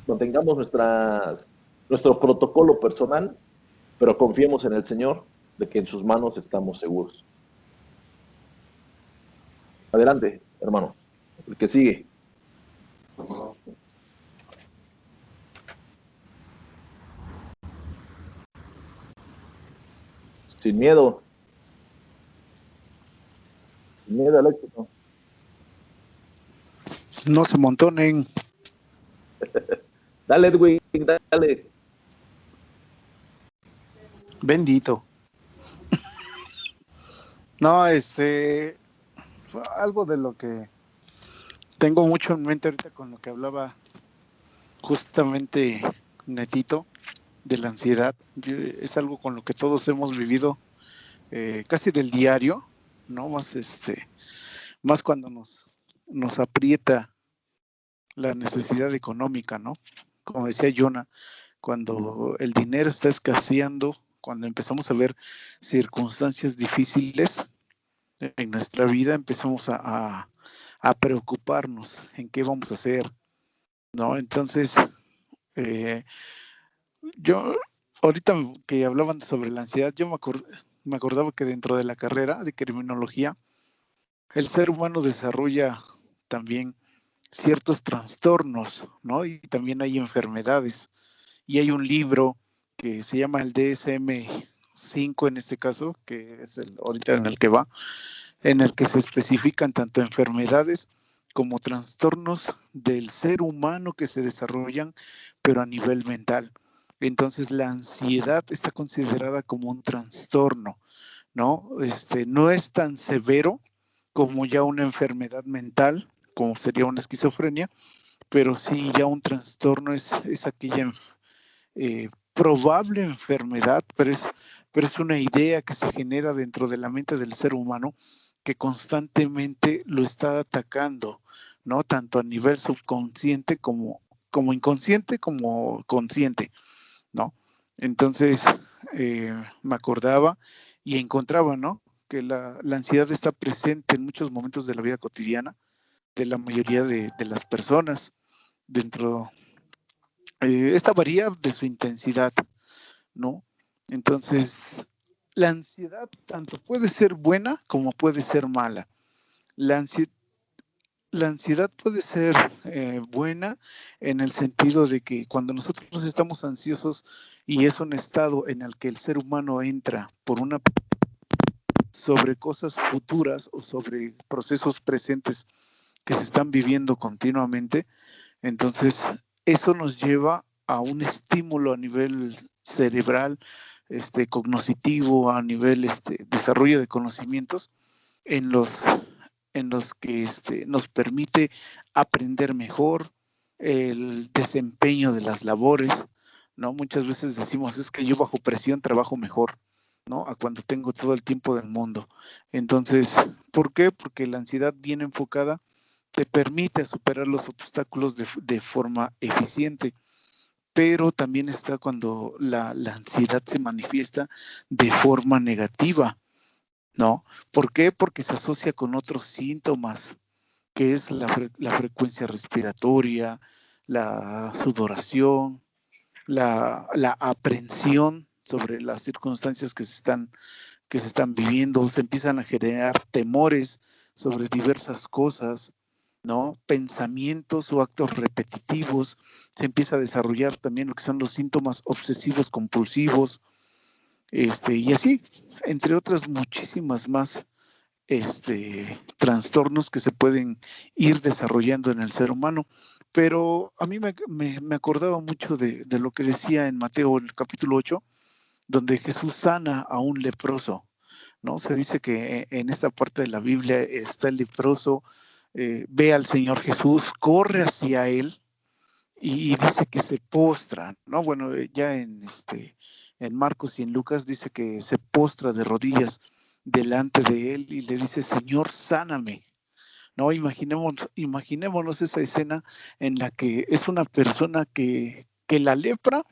[SPEAKER 1] Mantengamos nuestro protocolo personal, pero confiemos en el Señor de que en sus manos estamos seguros. Adelante, hermano, el que sigue. Sin miedo. Sin miedo al éxito.
[SPEAKER 4] No se montonen.
[SPEAKER 1] Dale, Edwin, dale.
[SPEAKER 4] Bendito. No, algo de lo que tengo mucho en mente ahorita con lo que hablaba justamente Netito, de la ansiedad. Es algo con lo que todos hemos vivido casi del diario, ¿no? Más cuando nos aprieta la necesidad económica, ¿no? Como decía Jonah, cuando el dinero está escaseando, cuando empezamos a ver circunstancias difíciles en nuestra vida, empezamos a preocuparnos en qué vamos a hacer, ¿no? Entonces, yo, ahorita que hablaban sobre la ansiedad, yo me acordaba que dentro de la carrera de criminología, el ser humano desarrolla también ciertos trastornos, ¿no? Y también hay enfermedades. Y hay un libro que se llama el DSM-5 en este caso, que es ahorita en el que va, en el que se especifican tanto enfermedades como trastornos del ser humano que se desarrollan, pero a nivel mental. Entonces la ansiedad está considerada como un trastorno, ¿no? No es tan severo como ya una enfermedad mental, como sería una esquizofrenia, pero sí ya un trastorno es aquella probable enfermedad, pero es una idea que se genera dentro de la mente del ser humano que constantemente lo está atacando, ¿no? Tanto a nivel subconsciente como inconsciente como consciente, ¿no? Entonces, me acordaba y encontraba, ¿no? Que la ansiedad está presente en muchos momentos de la vida cotidiana de la mayoría de las personas. Esta varía de su intensidad, ¿no? Entonces, la ansiedad tanto puede ser buena como puede ser mala. La ansiedad puede ser buena en el sentido de que cuando nosotros estamos ansiosos y es un estado en el que el ser humano entra sobre cosas futuras o sobre procesos presentes que se están viviendo continuamente, entonces eso nos lleva a un estímulo a nivel cerebral, cognitivo, a nivel desarrollo de conocimientos en los que nos permite aprender mejor, el desempeño de las labores, ¿no? Muchas veces decimos, es que yo bajo presión trabajo mejor, ¿no? A cuando tengo todo el tiempo del mundo. Entonces, ¿por qué? Porque la ansiedad bien enfocada te permite superar los obstáculos de forma eficiente, pero también está cuando la ansiedad se manifiesta de forma negativa, ¿no? ¿Por qué? Porque se asocia con otros síntomas, que es la frecuencia respiratoria, la sudoración, la aprensión sobre las circunstancias que se están viviendo, se empiezan a generar temores sobre diversas cosas, ¿no? Pensamientos o actos repetitivos, se empieza a desarrollar también lo que son los síntomas obsesivos compulsivos, y así, entre otras muchísimas más trastornos que se pueden ir desarrollando en el ser humano. Pero a mí me acordaba mucho de lo que decía en Mateo, el capítulo 8, donde Jesús sana a un leproso, ¿no? Se dice que en esta parte de la Biblia está el leproso, ve al Señor Jesús, corre hacia él y dice que se postra, ¿no? Bueno, ya en Marcos y en Lucas dice que se postra de rodillas delante de él y le dice, Señor, sáname, ¿no? Imaginémonos esa escena en la que es una persona que la lepra,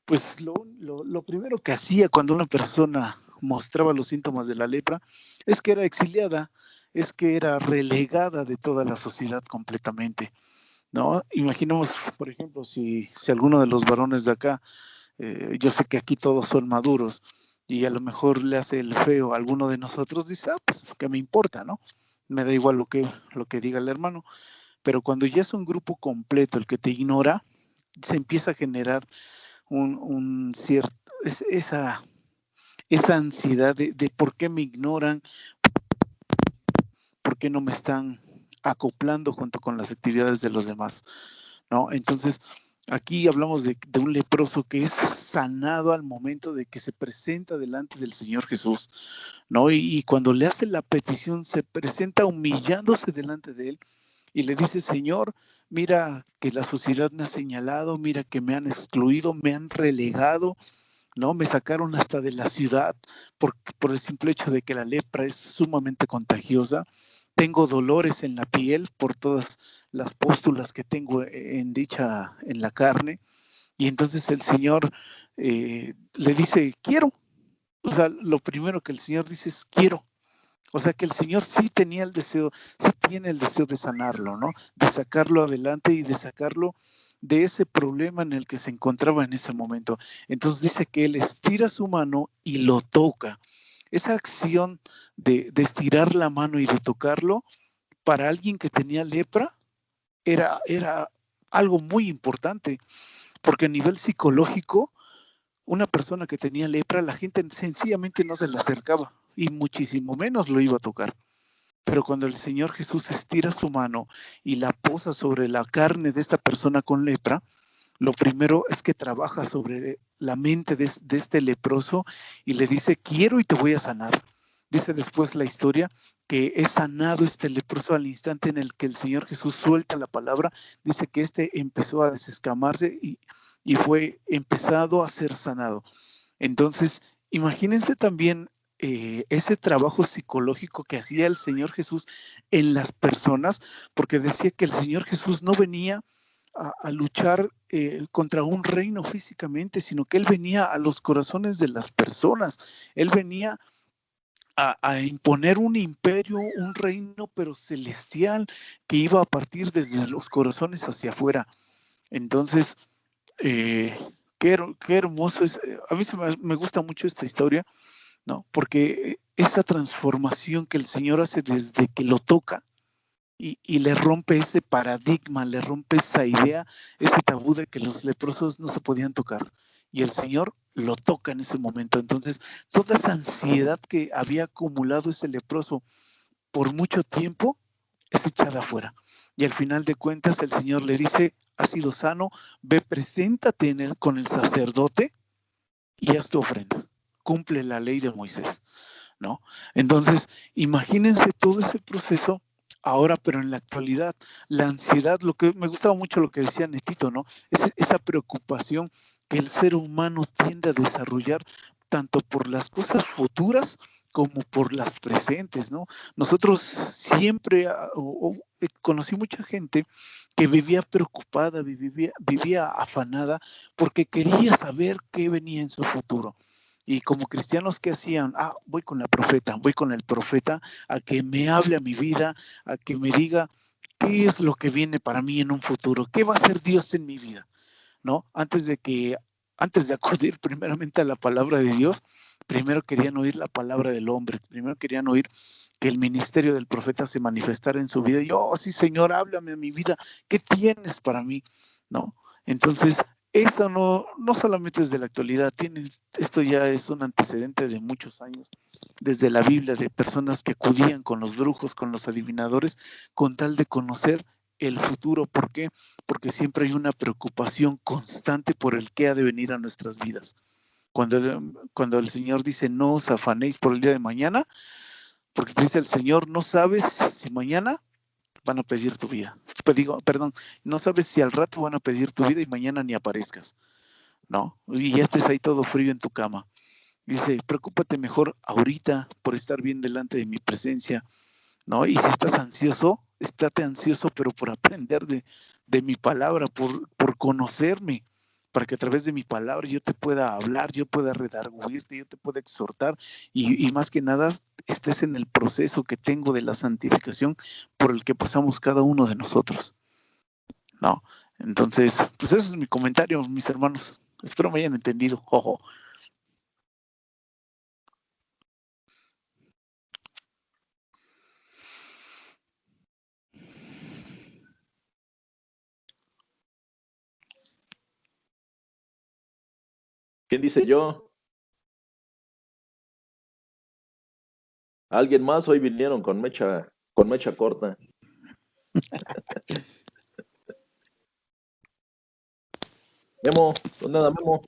[SPEAKER 4] pues lo primero que hacía cuando una persona mostraba los síntomas de la lepra es que era exiliada, es que era relegada de toda la sociedad completamente, ¿no? Imaginemos, por ejemplo, si alguno de los varones de acá, yo sé que aquí todos son maduros, y a lo mejor le hace el feo a alguno de nosotros, dice, pues, ¿qué me importa, no? Me da igual lo que diga el hermano. Pero cuando ya es un grupo completo el que te ignora, se empieza a generar un cierto, esa ansiedad de por qué me ignoran, por qué no me están acoplando junto con las actividades de los demás, ¿no? Entonces, aquí hablamos de un leproso que es sanado al momento de que se presenta delante del Señor Jesús, ¿no? Y cuando le hace la petición, se presenta humillándose delante de él y le dice, Señor, mira que la sociedad me ha señalado, mira que me han excluido, me han relegado, ¿no? Me sacaron hasta de la ciudad por el simple hecho de que la lepra es sumamente contagiosa. Tengo dolores en la piel por todas las pústulas que tengo en la carne. Y entonces el Señor le dice, quiero. O sea, lo primero que el Señor dice es, quiero. O sea, que el Señor sí tenía el deseo, sí tiene el deseo de sanarlo, ¿no? De sacarlo adelante y de sacarlo de ese problema en el que se encontraba en ese momento. Entonces dice que Él estira su mano y lo toca. Esa acción de estirar la mano y de tocarlo, para alguien que tenía lepra, era algo muy importante, porque a nivel psicológico, una persona que tenía lepra, la gente sencillamente no se le acercaba y muchísimo menos lo iba a tocar. Pero cuando el Señor Jesús estira su mano y la posa sobre la carne de esta persona con lepra, lo primero es que trabaja sobre la mente de este leproso y le dice, quiero y te voy a sanar. Dice después la historia que es sanado este leproso al instante en el que el Señor Jesús suelta la palabra. Dice que empezó a desescamarse y fue empezado a ser sanado. Entonces, imagínense también ese trabajo psicológico que hacía el Señor Jesús en las personas, porque decía que el Señor Jesús no venía a luchar contra un reino físicamente, sino que Él venía a los corazones de las personas. Él venía a imponer un imperio, un reino, pero celestial, que iba a partir desde los corazones hacia afuera. Entonces, qué hermoso es. A mí me gusta mucho esta historia, ¿no? Porque esa transformación que el Señor hace desde que lo toca y le rompe ese paradigma, le rompe esa idea, ese tabú de que los leprosos no se podían tocar. Y el Señor lo toca en ese momento. Entonces, toda esa ansiedad que había acumulado ese leproso por mucho tiempo es echada afuera. Y al final de cuentas el Señor le dice, has sido sano, ve, preséntate con el sacerdote y haz tu ofrenda. Cumple la ley de Moisés, ¿no? Entonces, imagínense todo ese proceso Ahora, pero en la actualidad, la ansiedad, lo que me gustaba mucho lo que decía Netito, ¿no? Esa preocupación que el ser humano tiende a desarrollar tanto por las cosas futuras como por las presentes, ¿no? Nosotros siempre conocí mucha gente que vivía preocupada, vivía afanada porque quería saber qué venía en su futuro. Y como cristianos, ¿qué hacían? Voy con el profeta a que me hable a mi vida, a que me diga qué es lo que viene para mí en un futuro, qué va a hacer Dios en mi vida, ¿no? Antes de acudir primeramente a la palabra de Dios, primero querían oír la palabra del hombre, primero querían oír que el ministerio del profeta se manifestara en su vida. Y sí, Señor, háblame a mi vida, ¿qué tienes para mí? ¿No? Entonces, eso no solamente es de la actualidad, esto ya es un antecedente de muchos años, desde la Biblia, de personas que acudían con los brujos, con los adivinadores, con tal de conocer el futuro. ¿Por qué? Porque siempre hay una preocupación constante por el qué ha de venir a nuestras vidas. Cuando el Señor dice, no os afanéis por el día de mañana, porque dice el Señor, no sabes si mañana van a pedir tu vida. No sabes si al rato van a pedir tu vida y mañana ni aparezcas, ¿no? Y ya estés ahí todo frío en tu cama. Dice, preocúpate mejor ahorita por estar bien delante de mi presencia, ¿no? Y si estás ansioso, estate ansioso, pero por aprender de mi palabra, por conocerme, para que a través de mi palabra yo te pueda hablar, yo pueda redarguirte, yo te pueda exhortar y más que nada estés en el proceso que tengo de la santificación por el que pasamos cada uno de nosotros, ¿no? Entonces, pues ese es mi comentario, mis hermanos. Espero me hayan entendido. Ojo.
[SPEAKER 1] ¿Quién dice yo? ¿Alguien más? Hoy vinieron con mecha corta. Memo, ¿dónde anda Memo?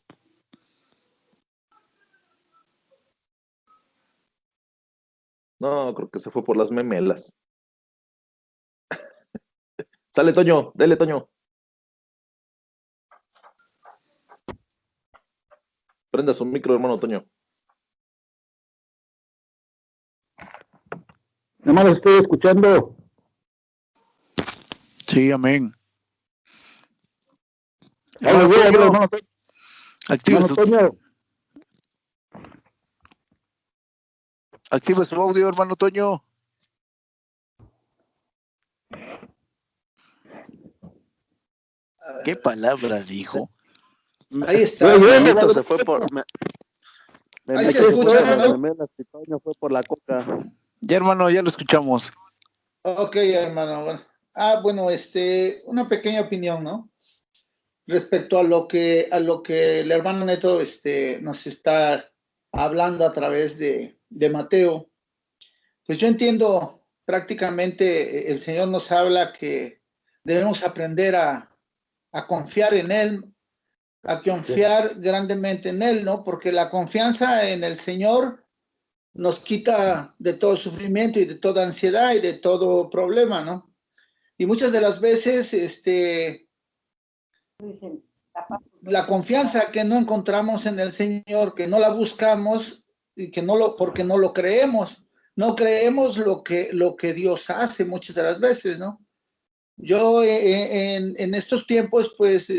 [SPEAKER 1] No, creo que se fue por las memelas. Sale, Toño, dele, Toño. Prenda su micro, hermano Toño.
[SPEAKER 6] Nada más lo estoy escuchando.
[SPEAKER 4] Sí, amén.
[SPEAKER 6] Hermano Toño,
[SPEAKER 4] activa su audio, hermano Toño. ¿Qué palabra dijo?
[SPEAKER 3] Ahí está.
[SPEAKER 6] Se fue por...
[SPEAKER 3] Ahí se escucha, ¿no?
[SPEAKER 6] Toño fue por la coca.
[SPEAKER 4] Ya, hermano, ya lo escuchamos.
[SPEAKER 3] Ok, hermano. Bueno, una pequeña opinión, ¿no? Respecto a lo que el hermano Neto nos está hablando a través de Mateo. Pues yo entiendo prácticamente, el Señor nos habla que debemos aprender a confiar en Él, a confiar grandemente en Él, ¿no? Porque la confianza en el Señor nos quita de todo sufrimiento y de toda ansiedad y de todo problema, ¿no? Y muchas de las veces, la confianza que no encontramos en el Señor, que no la buscamos y que porque no lo creemos, no creemos lo que Dios hace muchas de las veces, ¿no? Yo en estos tiempos, pues,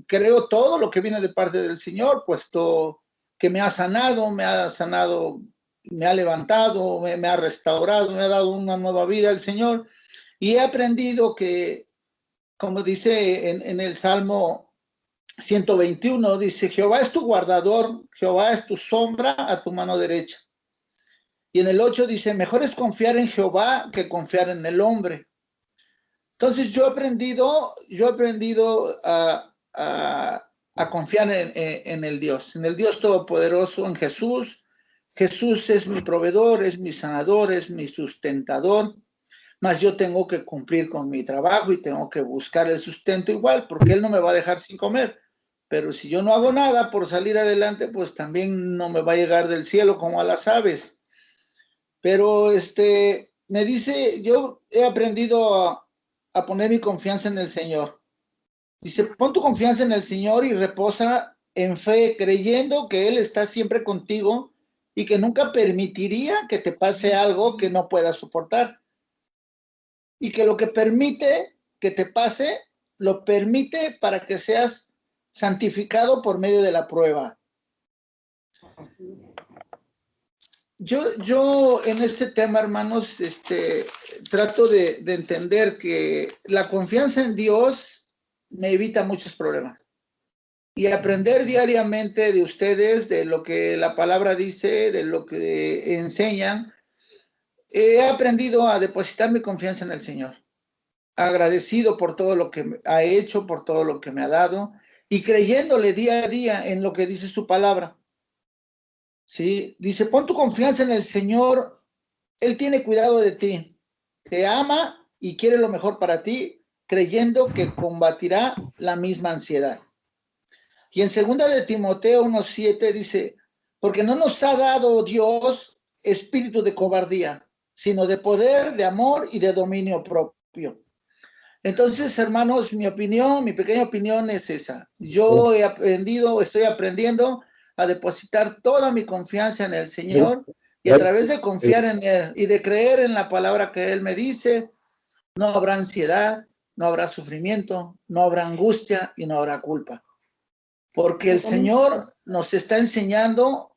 [SPEAKER 3] creo todo lo que viene de parte del Señor, puesto que me ha sanado, me ha levantado, me ha restaurado, me ha dado una nueva vida el Señor. Y he aprendido que, como dice en el Salmo 121, dice, Jehová es tu guardador, Jehová es tu sombra a tu mano derecha. Y en el 8 dice, mejor es confiar en Jehová que confiar en el hombre. Entonces yo he aprendido a confiar en el Dios Todopoderoso, en Jesús. Jesús es mi proveedor, es mi sanador, es mi sustentador. Mas yo tengo que cumplir con mi trabajo y tengo que buscar el sustento igual, porque Él no me va a dejar sin comer. Pero si yo no hago nada por salir adelante, pues también no me va a llegar del cielo como a las aves. Pero me dice, yo he aprendido a poner mi confianza en el Señor. Dice, pon tu confianza en el Señor y reposa en fe, creyendo que Él está siempre contigo y que nunca permitiría que te pase algo que no puedas soportar. Y que lo que permite que te pase, lo permite para que seas santificado por medio de la prueba. Yo en este tema, hermanos, trato de entender que la confianza en Dios me evita muchos problemas. Y aprender diariamente de ustedes, de lo que la palabra dice, de lo que enseñan, he aprendido a depositar mi confianza en el Señor. Agradecido por todo lo que ha hecho, por todo lo que me ha dado, y creyéndole día a día en lo que dice su palabra. ¿Sí? Dice, pon tu confianza en el Señor, Él tiene cuidado de ti, te ama y quiere lo mejor para ti, creyendo que combatirá la misma ansiedad. Y en 2 de Timoteo 1:7 dice, porque no nos ha dado Dios espíritu de cobardía, sino de poder, de amor y de dominio propio. Entonces, hermanos, mi pequeña opinión es esa. Yo estoy aprendiendo a depositar toda mi confianza en el Señor y a través de confiar en Él y de creer en la palabra que Él me dice, no habrá ansiedad, no habrá sufrimiento, no habrá angustia y no habrá culpa. Porque el Señor nos está enseñando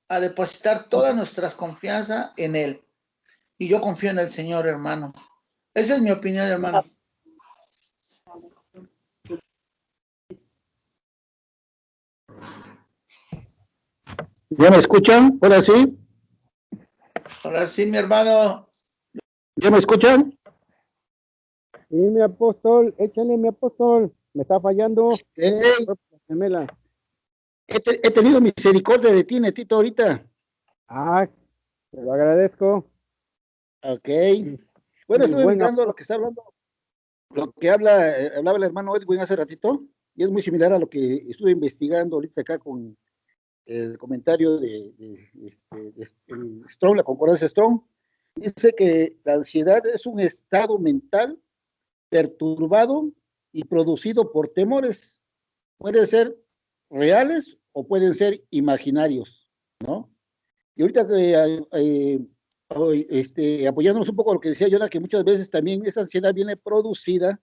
[SPEAKER 3] a depositar toda nuestra confianza en Él. Y yo confío en el Señor, hermano. Esa es mi opinión, hermano.
[SPEAKER 6] ¿Ya me escuchan? ¿Ahora sí?
[SPEAKER 3] Ahora sí, mi hermano.
[SPEAKER 6] ¿Ya me escuchan?
[SPEAKER 2] Sí, mi apóstol, échale, mi apóstol. Me está fallando.
[SPEAKER 6] Gemela. He tenido misericordia de ti, Netito, ahorita.
[SPEAKER 2] Ah, te lo agradezco.
[SPEAKER 6] Ok. Bueno, estuve mirando lo que está hablando, lo que hablaba el hermano Edwin hace ratito, y es muy similar a lo que estuve investigando ahorita acá con el comentario de Strong, la concordancia Strong. Dice que la ansiedad es un estado mental perturbado y producido por temores. Pueden ser reales o pueden ser imaginarios, ¿no? Y ahorita apoyándonos un poco a lo que decía Yona, que muchas veces también esa ansiedad viene producida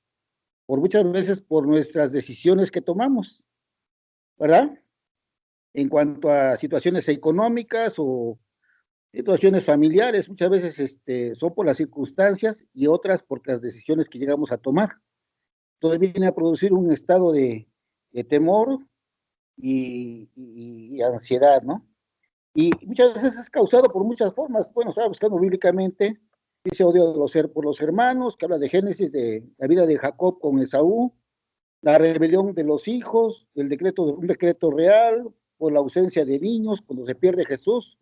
[SPEAKER 6] muchas veces por nuestras decisiones que tomamos, ¿verdad? En cuanto a situaciones económicas o situaciones familiares, muchas veces son por las circunstancias y otras por las decisiones que llegamos a tomar. Entonces viene a producir un estado de temor y ansiedad, ¿no? Y muchas veces es causado por muchas formas. Bueno, estaba buscando bíblicamente, dice odio por los hermanos, que habla de Génesis, de la vida de Jacob con Esaú, la rebelión de los hijos, un decreto real, por la ausencia de niños, cuando se pierde Jesús.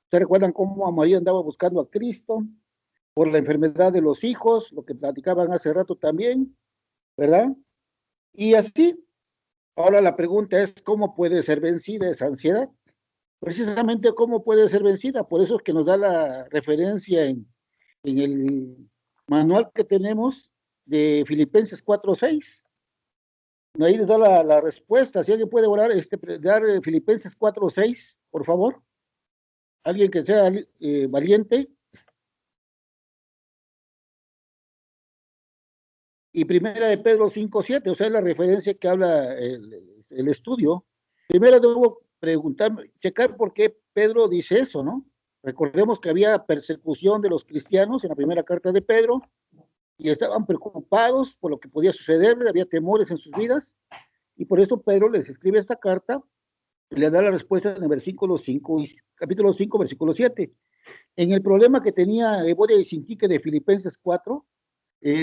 [SPEAKER 6] ¿Se recuerdan cómo María andaba buscando a Cristo? Por la enfermedad de los hijos, lo que platicaban hace rato también, ¿verdad? Y así, ahora la pregunta es, ¿cómo puede ser vencida esa ansiedad? Precisamente, ¿cómo puede ser vencida? Por eso es que nos da la referencia en el manual que tenemos de Filipenses 4:6. Ahí les da la respuesta. Si alguien puede orar, dar Filipenses 4:6, por favor. Alguien que sea valiente. Y primera de Pedro 5:7, o sea, es la referencia que habla el estudio. Primero debo checar por qué Pedro dice eso, ¿no? Recordemos que había persecución de los cristianos en la primera carta de Pedro y estaban preocupados por lo que podía sucederles, había temores en sus vidas y por eso Pedro les escribe esta carta y le da la respuesta en el capítulo 5, versículo 7. En el problema que tenía Evodia y Sintique de Filipenses 4,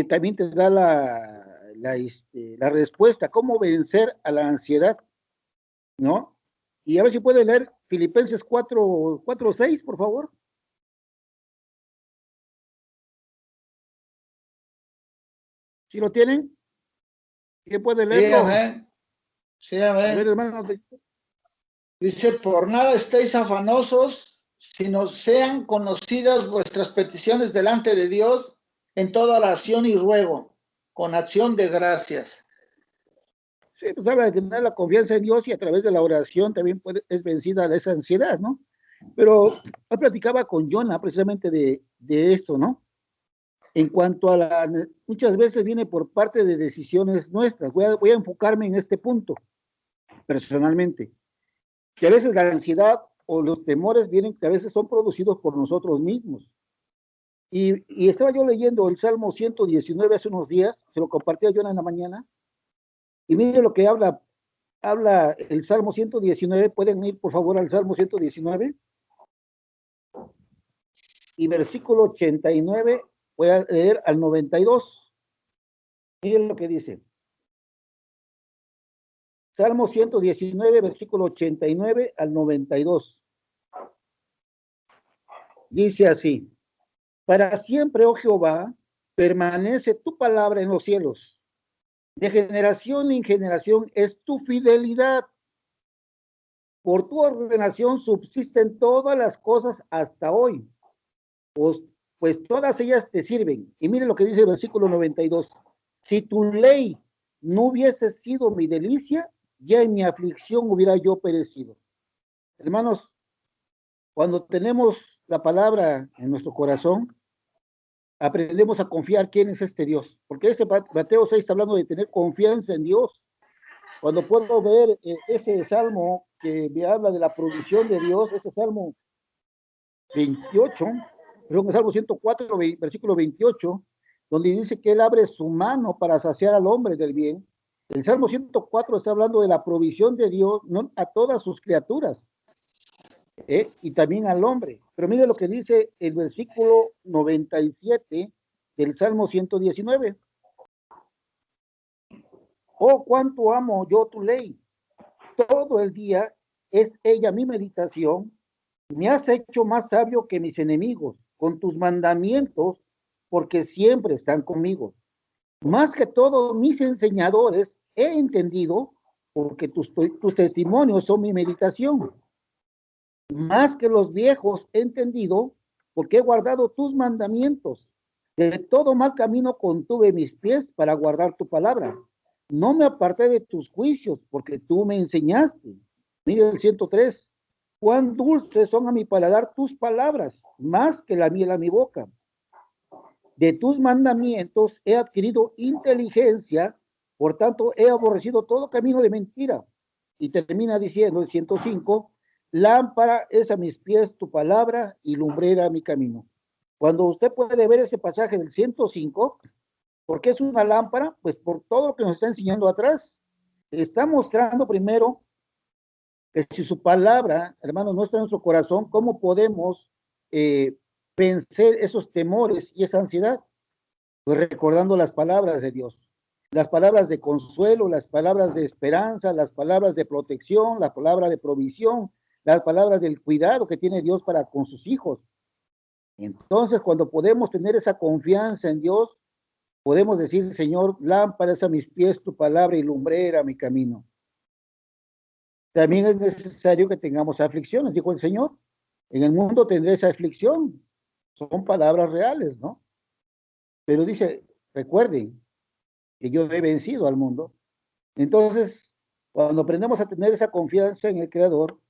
[SPEAKER 6] también te da la respuesta, cómo vencer a la ansiedad, ¿no? Y a ver si puede leer Filipenses 4:6, por favor. ¿Sí lo tienen? ¿Quién puede leerlo?
[SPEAKER 3] Sí, amén. Sí, amén.
[SPEAKER 6] A ver, hermano.
[SPEAKER 3] Dice, por nada estéis afanosos, sino sean conocidas vuestras peticiones delante de Dios en toda oración y ruego, con acción de gracias.
[SPEAKER 6] Sí, pues habla de tener la confianza en Dios y a través de la oración también es vencida esa ansiedad, ¿no? Pero yo platicaba con Jonah precisamente de esto, ¿no? En cuanto a muchas veces viene por parte de decisiones nuestras. Voy a enfocarme en este punto, personalmente. Que a veces la ansiedad o los temores vienen, que a veces son producidos por nosotros mismos. Y estaba yo leyendo el Salmo 119 hace unos días, se lo compartí a Jonah en la mañana, y mire lo que habla el Salmo 119, pueden ir por favor al Salmo 119, y versículo 89, voy a leer al 92. Miren lo que dice. Salmo 119, versículo 89 al 92. Dice así: para siempre, oh Jehová, permanece tu palabra en los cielos. De generación en generación es tu fidelidad. Por tu ordenación subsisten todas las cosas hasta hoy. Pues todas ellas te sirven. Y mire lo que dice el versículo 92. Si tu ley no hubiese sido mi delicia, ya en mi aflicción hubiera yo perecido. Hermanos, cuando tenemos la palabra en nuestro corazón, aprendemos a confiar quién es este Dios. Porque este Mateo 6 está hablando de tener confianza en Dios. Cuando puedo ver ese salmo que me habla de la provisión de Dios, ese salmo 28, perdón, el salmo 104, versículo 28, donde dice que Él abre su mano para saciar al hombre del bien. El salmo 104 está hablando de la provisión de Dios, no a todas sus criaturas, y también al hombre. Pero mire lo que dice el versículo 97 del Salmo 119. Oh, cuánto amo yo tu ley. Todo el día es ella mi meditación. Me has hecho más sabio que mis enemigos con tus mandamientos, porque siempre están conmigo. Más que todos mis enseñadores he entendido, porque tus testimonios son mi meditación. Más que los viejos he entendido, porque he guardado tus mandamientos. De todo mal camino contuve mis pies para guardar tu palabra. No me aparté de tus juicios, porque tú me enseñaste. Mire el 103. Cuán dulces son a mi paladar tus palabras, más que la miel a mi boca. De tus mandamientos he adquirido inteligencia, por tanto he aborrecido todo camino de mentira. Y termina diciendo el 105, lámpara es a mis pies tu palabra y lumbrera a mi camino. Cuando usted puede ver ese pasaje del 105, ¿por qué es una lámpara? Pues por todo lo que nos está enseñando atrás. Está mostrando primero que si su palabra, hermanos, no está en nuestro corazón, ¿cómo podemos vencer esos temores y esa ansiedad? Pues recordando las palabras de Dios, las palabras de consuelo, las palabras de esperanza, las palabras de protección, la palabra de provisión, las palabras del cuidado que tiene Dios para con sus hijos. Entonces, cuando podemos tener esa confianza en Dios, podemos decir, Señor, lámpara es a mis pies tu palabra y lumbrera a mi camino. También es necesario que tengamos aflicciones, dijo el Señor. En el mundo tendréis aflicción. Son palabras reales, ¿no? Pero dice, recuerden que yo he vencido al mundo. Entonces, cuando aprendemos a tener esa confianza en el Creador,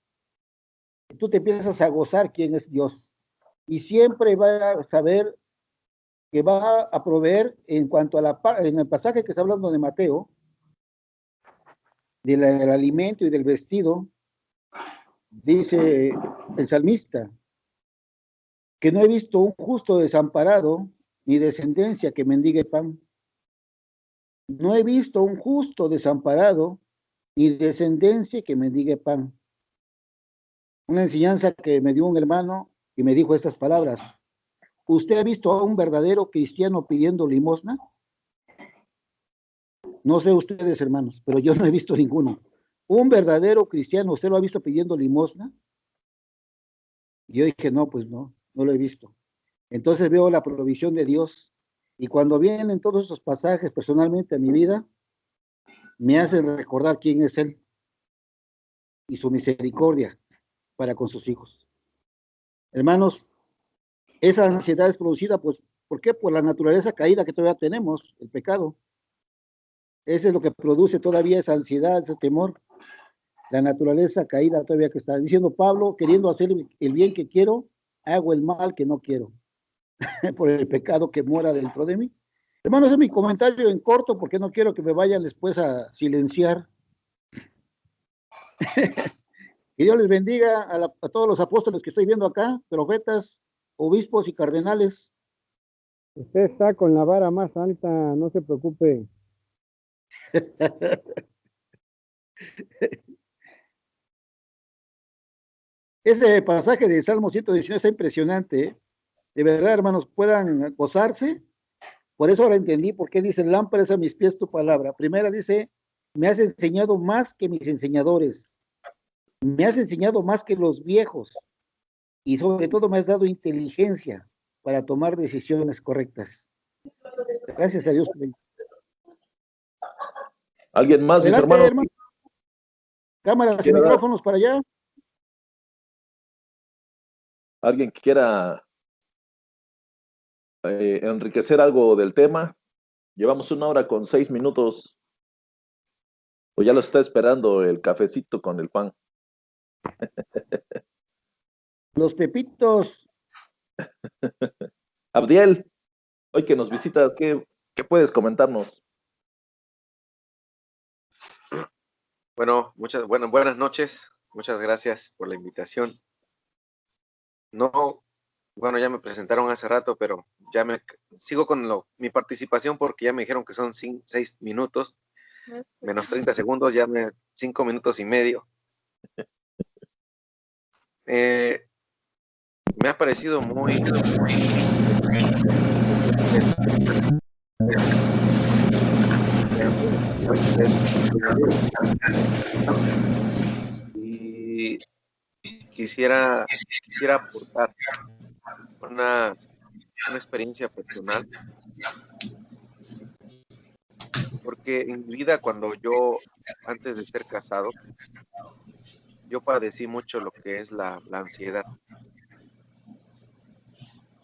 [SPEAKER 6] tú te empiezas a gozar quién es Dios. Y siempre va a saber que va a proveer en cuanto a en el pasaje que está hablando de Mateo, del alimento y del vestido, dice el salmista, que no he visto un justo desamparado, ni descendencia que mendigue pan. No he visto un justo desamparado, ni descendencia que mendigue pan. Una enseñanza que me dio un hermano y me dijo estas palabras. ¿Usted ha visto a un verdadero cristiano pidiendo limosna? No sé ustedes, hermanos, pero yo no he visto ninguno. ¿Un verdadero cristiano, usted lo ha visto pidiendo limosna? Y yo dije, no, pues no lo he visto. Entonces veo la provisión de Dios. Y cuando vienen todos esos pasajes personalmente a mi vida, me hacen recordar quién es Él y su misericordia para con sus hijos. Hermanos, esa ansiedad es producida, pues, ¿por qué? Por la naturaleza caída que todavía tenemos, el pecado. Ese es lo que produce todavía esa ansiedad, ese temor. La naturaleza caída todavía que está diciendo Pablo, queriendo hacer el bien que quiero, hago el mal que no quiero, por el pecado que mora dentro de mí. Hermanos, ese es mi comentario en corto, porque no quiero que me vayan después a silenciar. Que Dios les bendiga a todos los apóstoles que estoy viendo acá, profetas, obispos y cardenales.
[SPEAKER 2] Usted está con la vara más alta, no se preocupe.
[SPEAKER 6] Ese pasaje de Salmo 119 está impresionante, ¿eh? De verdad, hermanos, puedan gozarse. Por eso ahora entendí por qué dice, lámpara es a mis pies tu palabra. Primera dice, me has enseñado más que mis enseñadores. Me has enseñado más que los viejos. Y sobre todo me has dado inteligencia para tomar decisiones correctas. Gracias a Dios.
[SPEAKER 1] ¿Alguien más, mis
[SPEAKER 6] Adelante,
[SPEAKER 1] hermanos?
[SPEAKER 6] hermano. Cámaras y micrófonos para allá.
[SPEAKER 1] ¿Alguien que quiera enriquecer algo del tema? Llevamos 1 hora con 6 minutos. O ya lo está esperando el cafecito con el pan.
[SPEAKER 6] Los pepitos.
[SPEAKER 1] Abdiel, hoy que nos visitas, ¿qué puedes comentarnos?
[SPEAKER 7] Bueno, buenas noches. Muchas gracias por la invitación. No, bueno, ya me presentaron hace rato, pero ya sigo con mi participación porque ya me dijeron que son 6 minutos, menos 30 segundos, 5 minutos y medio. Me ha parecido muy y quisiera aportar una experiencia personal, porque en mi vida, antes de ser casado, yo padecí mucho lo que es la ansiedad,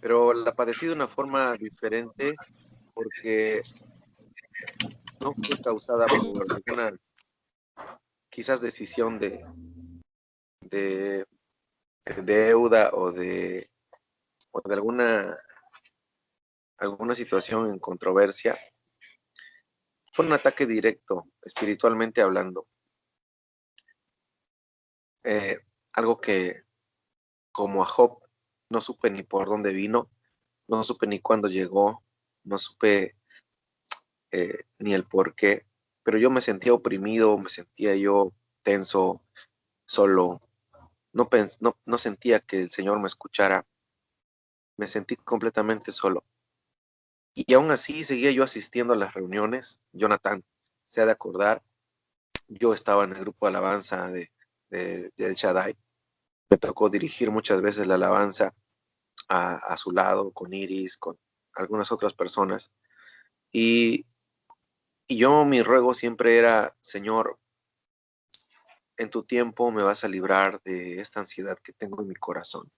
[SPEAKER 7] pero la padecí de una forma diferente porque no fue causada por alguna, quizás, decisión de deuda o de alguna situación en controversia. Fue un ataque directo, espiritualmente hablando. Algo que, como a Job, no supe ni por dónde vino, no supe ni cuándo llegó, no supe ni el por qué, pero yo me sentía oprimido, me sentía yo tenso, solo, no sentía que el Señor me escuchara, me sentí completamente solo. Y aún así seguía yo asistiendo a las reuniones. Jonathan se ha de acordar, yo estaba en el grupo de alabanza de El Shaddai. Me tocó dirigir muchas veces la alabanza a su lado, con Iris, con algunas otras personas. Y yo, mi ruego siempre era, Señor, en tu tiempo me vas a librar de esta ansiedad que tengo en mi corazón.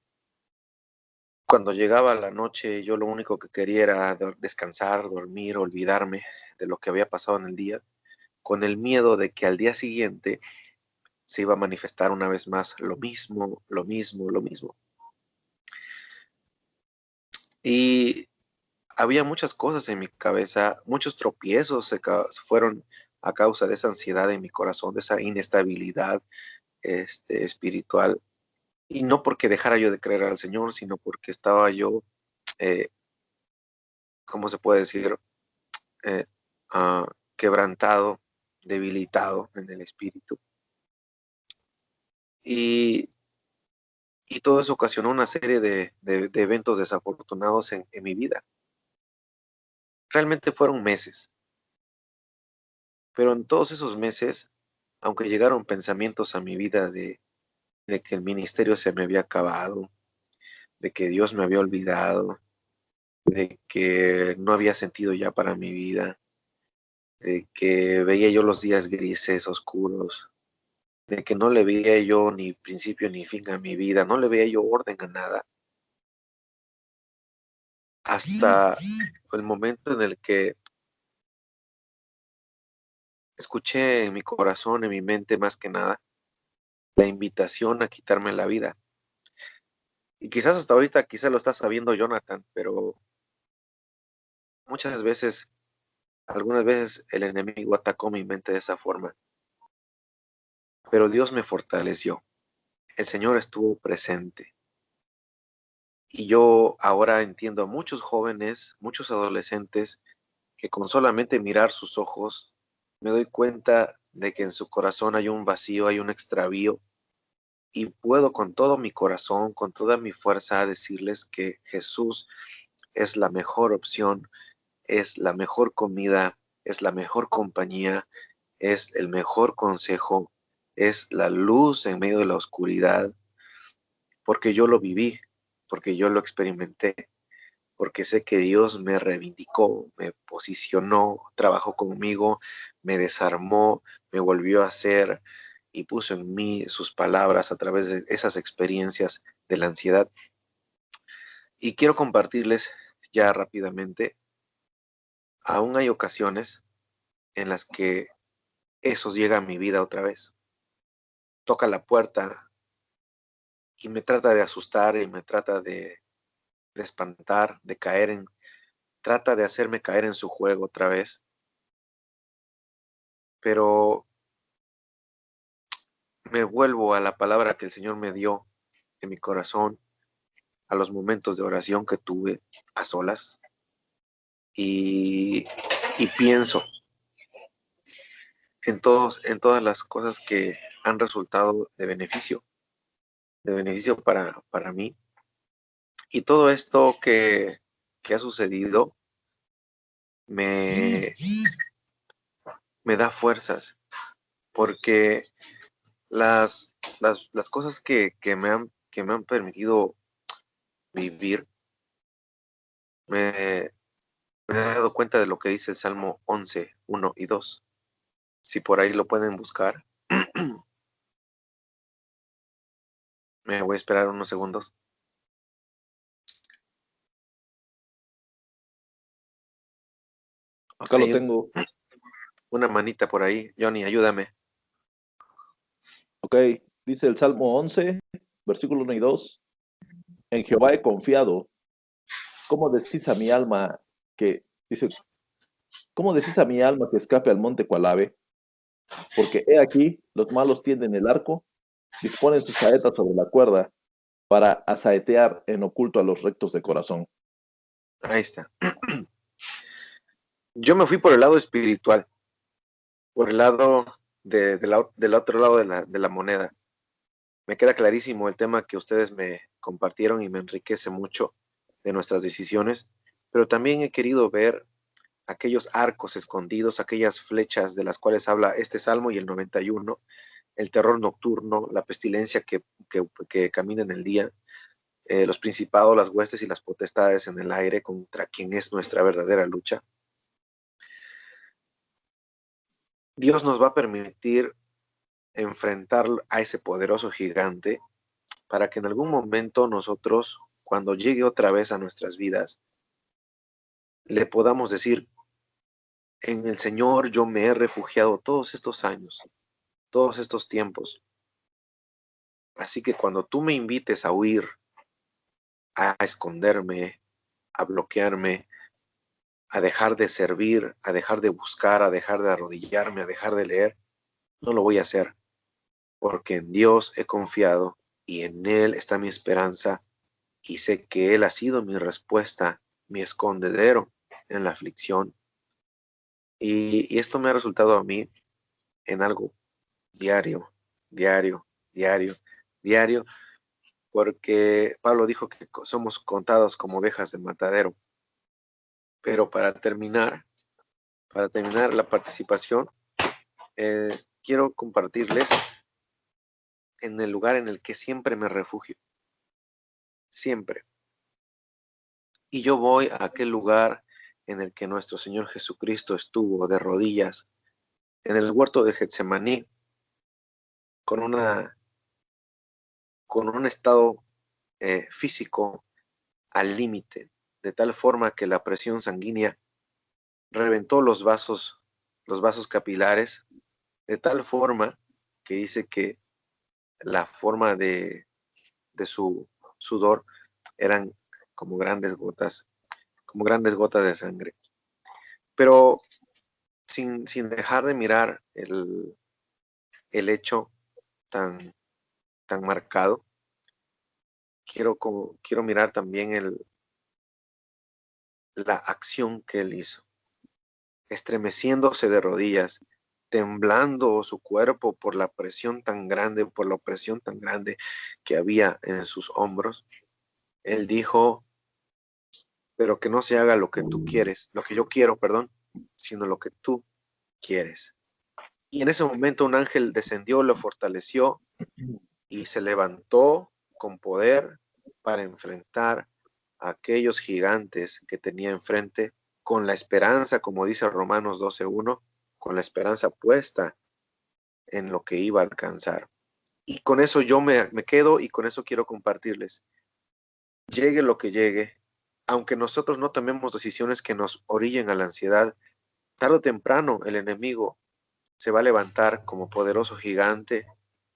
[SPEAKER 7] Cuando llegaba la noche, yo lo único que quería era descansar, dormir, olvidarme de lo que había pasado en el día, con el miedo de que al día siguiente se iba a manifestar una vez más lo mismo, lo mismo, lo mismo. Y había muchas cosas en mi cabeza, muchos tropiezos se fueron a causa de esa ansiedad en mi corazón, de esa inestabilidad espiritual. Y no porque dejara yo de creer al Señor, sino porque estaba yo, ¿cómo se puede decir? Eh, Quebrantado, debilitado en el espíritu. Y todo eso ocasionó una serie de eventos desafortunados en mi vida. Realmente fueron meses. Pero en todos esos meses, aunque llegaron pensamientos a mi vida de que el ministerio se me había acabado, de que Dios me había olvidado, de que no había sentido ya para mi vida, de que veía yo los días grises, oscuros, de que no le veía yo ni principio ni fin a mi vida, no le veía yo orden a nada. hasta el momento en el que escuché en mi corazón, en mi mente más que nada, la invitación a quitarme la vida. Y quizás hasta ahorita, quizás lo está sabiendo Jonathan, pero muchas veces, algunas veces el enemigo atacó mi mente de esa forma. Pero Dios me fortaleció. El Señor estuvo presente. Y yo ahora entiendo a muchos jóvenes, muchos adolescentes, que con solamente mirar sus ojos, me doy cuenta de que en su corazón hay un vacío, hay un extravío, y puedo con todo mi corazón, con toda mi fuerza, decirles que Jesús es la mejor opción, es la mejor comida, es la mejor compañía, es el mejor consejo, es la luz en medio de la oscuridad, porque yo lo viví, porque yo lo experimenté, porque sé que Dios me reivindicó, me posicionó, trabajó conmigo, me desarmó, me volvió a hacer y puso en mí sus palabras a través de esas experiencias de la ansiedad. Y quiero compartirles ya rápidamente, aún hay ocasiones en las que eso llega a mi vida otra vez. Toca la puerta y me trata de asustar y me trata de espantar, de trata de hacerme caer en su juego otra vez. Pero me vuelvo a la palabra que el Señor me dio en mi corazón, a los momentos de oración que tuve a solas y, y pienso en todas las cosas que han resultado de beneficio para mí. Y todo esto que ha sucedido me, me da fuerzas, porque las cosas que me han permitido vivir, me, me he dado cuenta de lo que dice el Salmo 11, 1 y 2. Si por ahí lo pueden buscar, me voy a esperar unos segundos.
[SPEAKER 1] Acá lo
[SPEAKER 7] Hay
[SPEAKER 1] tengo.
[SPEAKER 7] una manita por ahí. Johnny, ayúdame.
[SPEAKER 1] Ok, dice el Salmo 11, versículo 1 y 2. En Jehová he confiado. ¿Cómo decís a mi alma dice, cómo decís a mi alma que escape al monte cual ave? Porque he aquí, los malos tienden el arco, disponen sus saetas sobre la cuerda para asaetear en oculto a los rectos de corazón.
[SPEAKER 7] Ahí está. Yo me fui por el lado espiritual, por el lado del otro lado de la moneda. Me queda clarísimo el tema que ustedes me compartieron y me enriquece mucho de nuestras decisiones, pero también he querido ver aquellos arcos escondidos, aquellas flechas de las cuales habla este salmo y el 91, el terror nocturno, la pestilencia que camina en el día, los principados, las huestes y las potestades en el aire contra quien es nuestra verdadera lucha. Dios nos va a permitir enfrentar a ese poderoso gigante para que en algún momento nosotros, cuando llegue otra vez a nuestras vidas, le podamos decir, en el Señor yo me he refugiado todos estos años, todos estos tiempos. Así que cuando tú me invites a huir, a esconderme, a bloquearme, a dejar de servir, a dejar de buscar, a dejar de arrodillarme, a dejar de leer, no lo voy a hacer, porque en Dios he confiado y en Él está mi esperanza y sé que Él ha sido mi respuesta, mi escondedero en la aflicción. Y esto me ha resultado a mí en algo diario, diario, diario, diario, porque Pablo dijo que somos contados como ovejas de matadero. Pero para terminar la participación, quiero compartirles en el lugar en el que siempre me refugio, siempre. Y yo voy a aquel lugar en el que nuestro Señor Jesucristo estuvo de rodillas, en el huerto de Getsemaní, con un estado físico al límite, de tal forma que la presión sanguínea reventó los vasos capilares, de tal forma que dice que la forma de su sudor eran como grandes gotas de sangre. Pero sin dejar de mirar el hecho tan marcado, quiero mirar también la acción que él hizo, estremeciéndose de rodillas, temblando su cuerpo por la presión tan grande, por la opresión tan grande que había en sus hombros. Él dijo: pero que no se haga lo que tú quieres, lo que yo quiero, perdón, sino lo que tú quieres. Y en ese momento un ángel descendió, lo fortaleció y se levantó con poder para enfrentar a aquellos gigantes que tenía enfrente, con la esperanza, como dice Romanos 12:1, con la esperanza puesta en lo que iba a alcanzar. Y con eso yo me quedo, y con eso quiero compartirles. Llegue lo que llegue, aunque nosotros no tomemos decisiones que nos orillen a la ansiedad, tarde o temprano el enemigo se va a levantar como poderoso gigante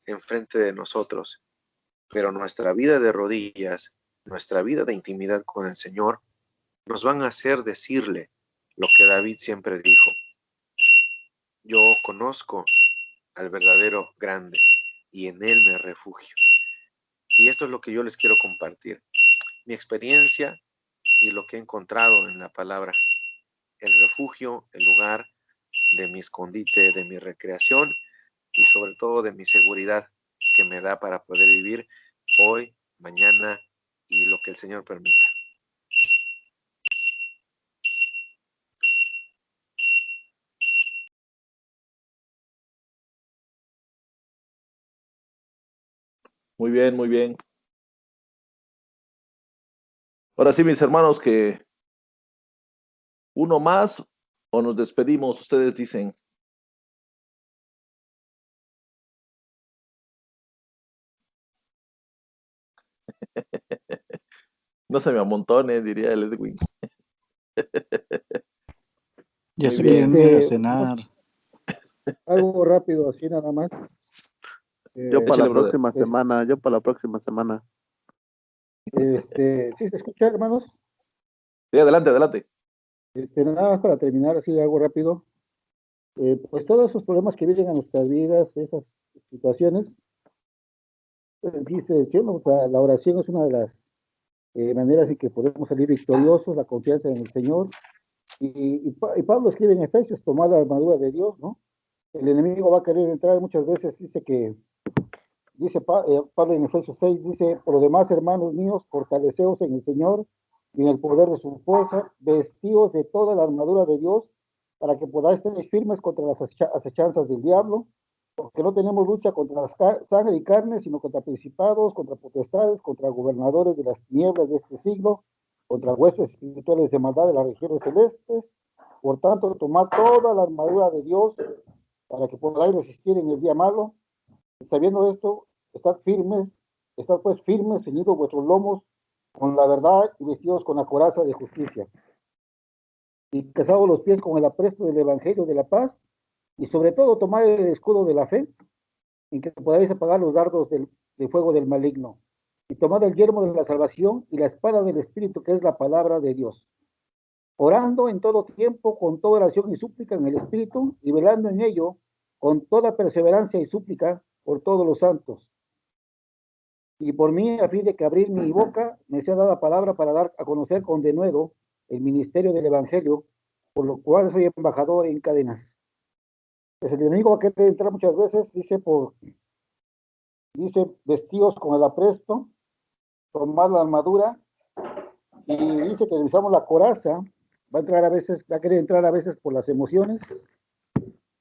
[SPEAKER 7] enfrente de nosotros. Pero nuestra vida de rodillas, nuestra vida de intimidad con el Señor, nos van a hacer decirle lo que David siempre dijo: yo conozco al verdadero grande y en él me refugio. Y esto es lo que yo les quiero compartir, mi experiencia y lo que he encontrado en la palabra, el refugio, el lugar de mi escondite, de mi recreación y sobre todo de mi seguridad que me da para poder vivir hoy, mañana y lo que el Señor permita.
[SPEAKER 1] Muy bien, muy bien. Ahora sí, mis hermanos, que uno más o nos despedimos, ustedes dicen. No se me amontone, diría el Edwin.
[SPEAKER 4] Ya
[SPEAKER 1] Muy
[SPEAKER 4] se
[SPEAKER 1] bien.
[SPEAKER 4] quieren ir a cenar.
[SPEAKER 6] Algo rápido, así nada más.
[SPEAKER 2] Yo para
[SPEAKER 1] Échale,
[SPEAKER 2] la
[SPEAKER 1] brother.
[SPEAKER 2] próxima semana, yo para la próxima semana.
[SPEAKER 6] ¿Sí se escucha, hermanos?
[SPEAKER 1] Sí, adelante, adelante.
[SPEAKER 6] Nada más para terminar, así algo rápido. Pues todos esos problemas que vienen a nuestras vidas, esas situaciones, dice el cielo, o sea, la oración es una de las maneras en que podemos salir victoriosos, la confianza en el Señor. Y Pablo escribe en Efesios: tomad la armadura de Dios, ¿no? El enemigo va a querer entrar muchas veces, dice Pablo en Efesios 6, dice: por lo demás, hermanos míos, fortaleceos en el Señor y en el poder de su fuerza, vestíos de toda la armadura de Dios, para que podáis estar firmes contra las acechanzas del diablo, porque no tenemos lucha contra sangre y carne, sino contra principados, contra potestades, contra gobernadores de las tinieblas de este siglo, contra huestes espirituales de maldad de las regiones celestes. Por tanto, tomad toda la armadura de Dios para que podáis resistir en el día malo. Sabiendo esto, estad pues firmes, ceñidos vuestros lomos con la verdad y vestidos con la coraza de justicia, y calzados los pies con el apresto del evangelio de la paz, y sobre todo tomad el escudo de la fe, en que podáis apagar los dardos del fuego del maligno, y tomad el yelmo de la salvación y la espada del Espíritu, que es la palabra de Dios, orando en todo tiempo con toda oración y súplica en el Espíritu, y velando en ello con toda perseverancia y súplica por todos los santos. Y por mí, a fin de que abrir mi boca, me sea dada palabra para dar a conocer con denuedo el ministerio del Evangelio, por lo cual soy embajador en cadenas. Pues el enemigo va a querer entrar muchas veces, dice vestidos con el apresto, tomar la armadura, y dice que usamos la coraza, va a querer entrar a veces por las emociones,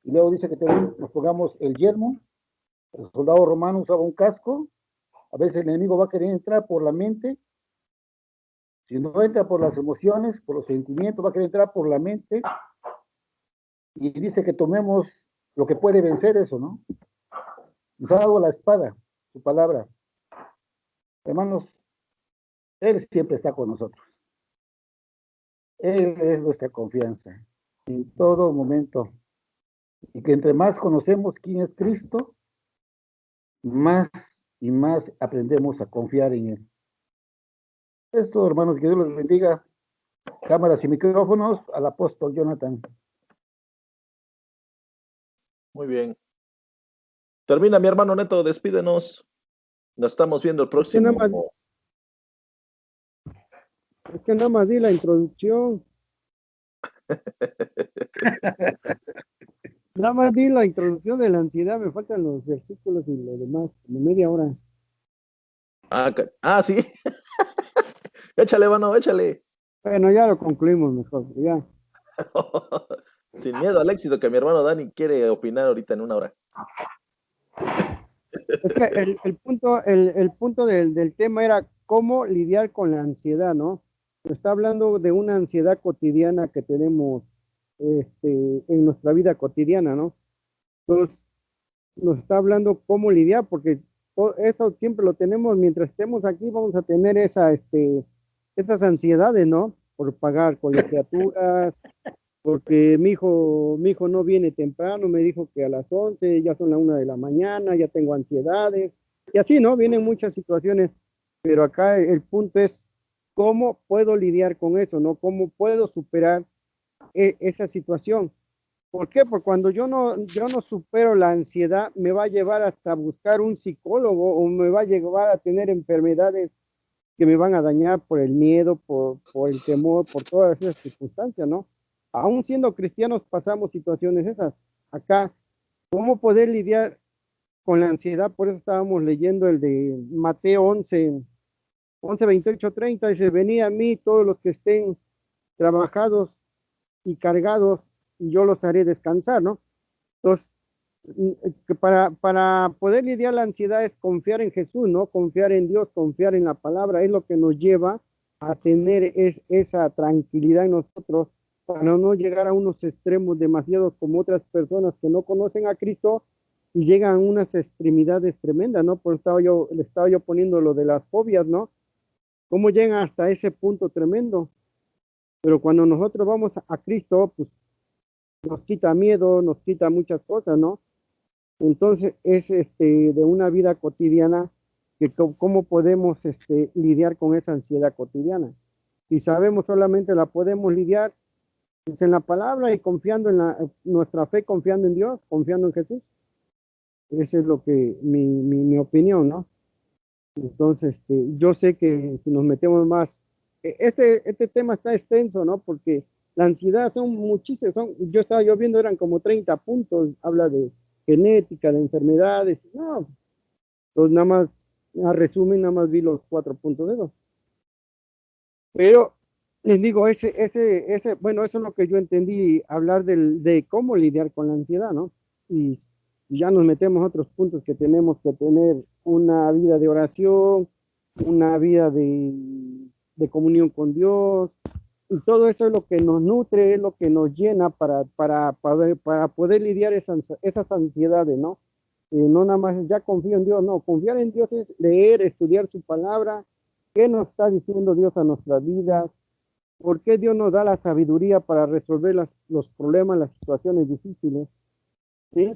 [SPEAKER 6] y luego dice que nos pongamos el yelmo. El soldado romano usaba un casco. A veces el enemigo va a querer entrar por la mente. Si no entra por las emociones, por los sentimientos, va a querer entrar por la mente. Y dice que tomemos lo que puede vencer eso, ¿no? Nos ha dado la espada, su palabra. Hermanos, Él siempre está con nosotros. Él es nuestra confianza en todo momento. Y que entre más conocemos quién es Cristo, más y más aprendemos a confiar en Él. Esto, hermanos, que Dios los bendiga. Cámaras y micrófonos al apóstol Jonathan.
[SPEAKER 1] Muy bien. Termina mi hermano Neto, despídenos. Nos estamos viendo el próximo.
[SPEAKER 2] Es que nada más di la introducción. Nada más di la introducción de la ansiedad, me faltan los versículos y lo demás, como media hora.
[SPEAKER 1] Sí. Échale, mano, échale.
[SPEAKER 2] Bueno, ya lo concluimos mejor, ya.
[SPEAKER 1] Sin miedo al éxito, que mi hermano Dani quiere opinar ahorita en una hora.
[SPEAKER 2] Es que el punto del tema era cómo lidiar con la ansiedad, ¿no? Está hablando de una ansiedad cotidiana que tenemos en nuestra vida cotidiana, ¿no? Entonces, nos está hablando cómo lidiar, porque eso siempre lo tenemos, mientras estemos aquí vamos a tener esas ansiedades, ¿no? Por pagar colegiaturas, porque mi hijo no viene temprano, me dijo que a las 11, ya son las 1 de la mañana, ya tengo ansiedades, y así, ¿no? Vienen muchas situaciones, pero acá el punto es cómo puedo lidiar con eso, ¿no? ¿Cómo puedo superar esa situación? ¿Por qué? Porque cuando yo no supero la ansiedad, me va a llevar hasta buscar un psicólogo o me va a llevar a tener enfermedades que me van a dañar por el miedo, por el temor, por todas esas circunstancias, ¿no? Aún siendo cristianos pasamos situaciones esas. Acá, ¿cómo poder lidiar con la ansiedad? Por eso estábamos leyendo el de Mateo 11, 28, 30, dice, venid a mí todos los que estén trabajados y cargados, y yo los haré descansar, ¿no? Entonces, para poder lidiar la ansiedad es confiar en Jesús, ¿no? Confiar en Dios, confiar en la palabra, es lo que nos lleva a tener esa tranquilidad en nosotros, para no llegar a unos extremos demasiados como otras personas que no conocen a Cristo y llegan a unas extremidades tremendas, ¿no? Por eso le estaba yo poniendo lo de las fobias, ¿no? ¿Cómo llegan hasta ese punto tremendo? Pero cuando nosotros vamos a Cristo, pues nos quita miedo, nos quita muchas cosas, ¿no? Entonces es de una vida cotidiana que cómo podemos lidiar con esa ansiedad cotidiana. Si sabemos solamente la podemos lidiar pues, en la palabra y confiando en nuestra fe, confiando en Dios, confiando en Jesús. Esa es lo que mi opinión, ¿no? Entonces, yo sé que si nos metemos más, este tema está extenso, ¿no? Porque la ansiedad son muchísimos, yo estaba viendo, eran como 30 puntos, habla de genética, de enfermedades, no, pues nada más, a resumen, nada más vi los 4 puntos de eso. Pero, les digo, bueno, eso es lo que yo entendí, hablar de cómo lidiar con la ansiedad, ¿no? Y ya nos metemos a otros puntos que tenemos que tener una vida de oración, una vida de comunión con Dios, y todo eso es lo que nos nutre, es lo que nos llena para poder lidiar esas ansiedades, ¿no? No nada más ya confío en Dios, no, confiar en Dios es leer, estudiar su palabra, qué nos está diciendo Dios a nuestras vidas, por qué Dios nos da la sabiduría para resolver los problemas, las situaciones difíciles, ¿sí?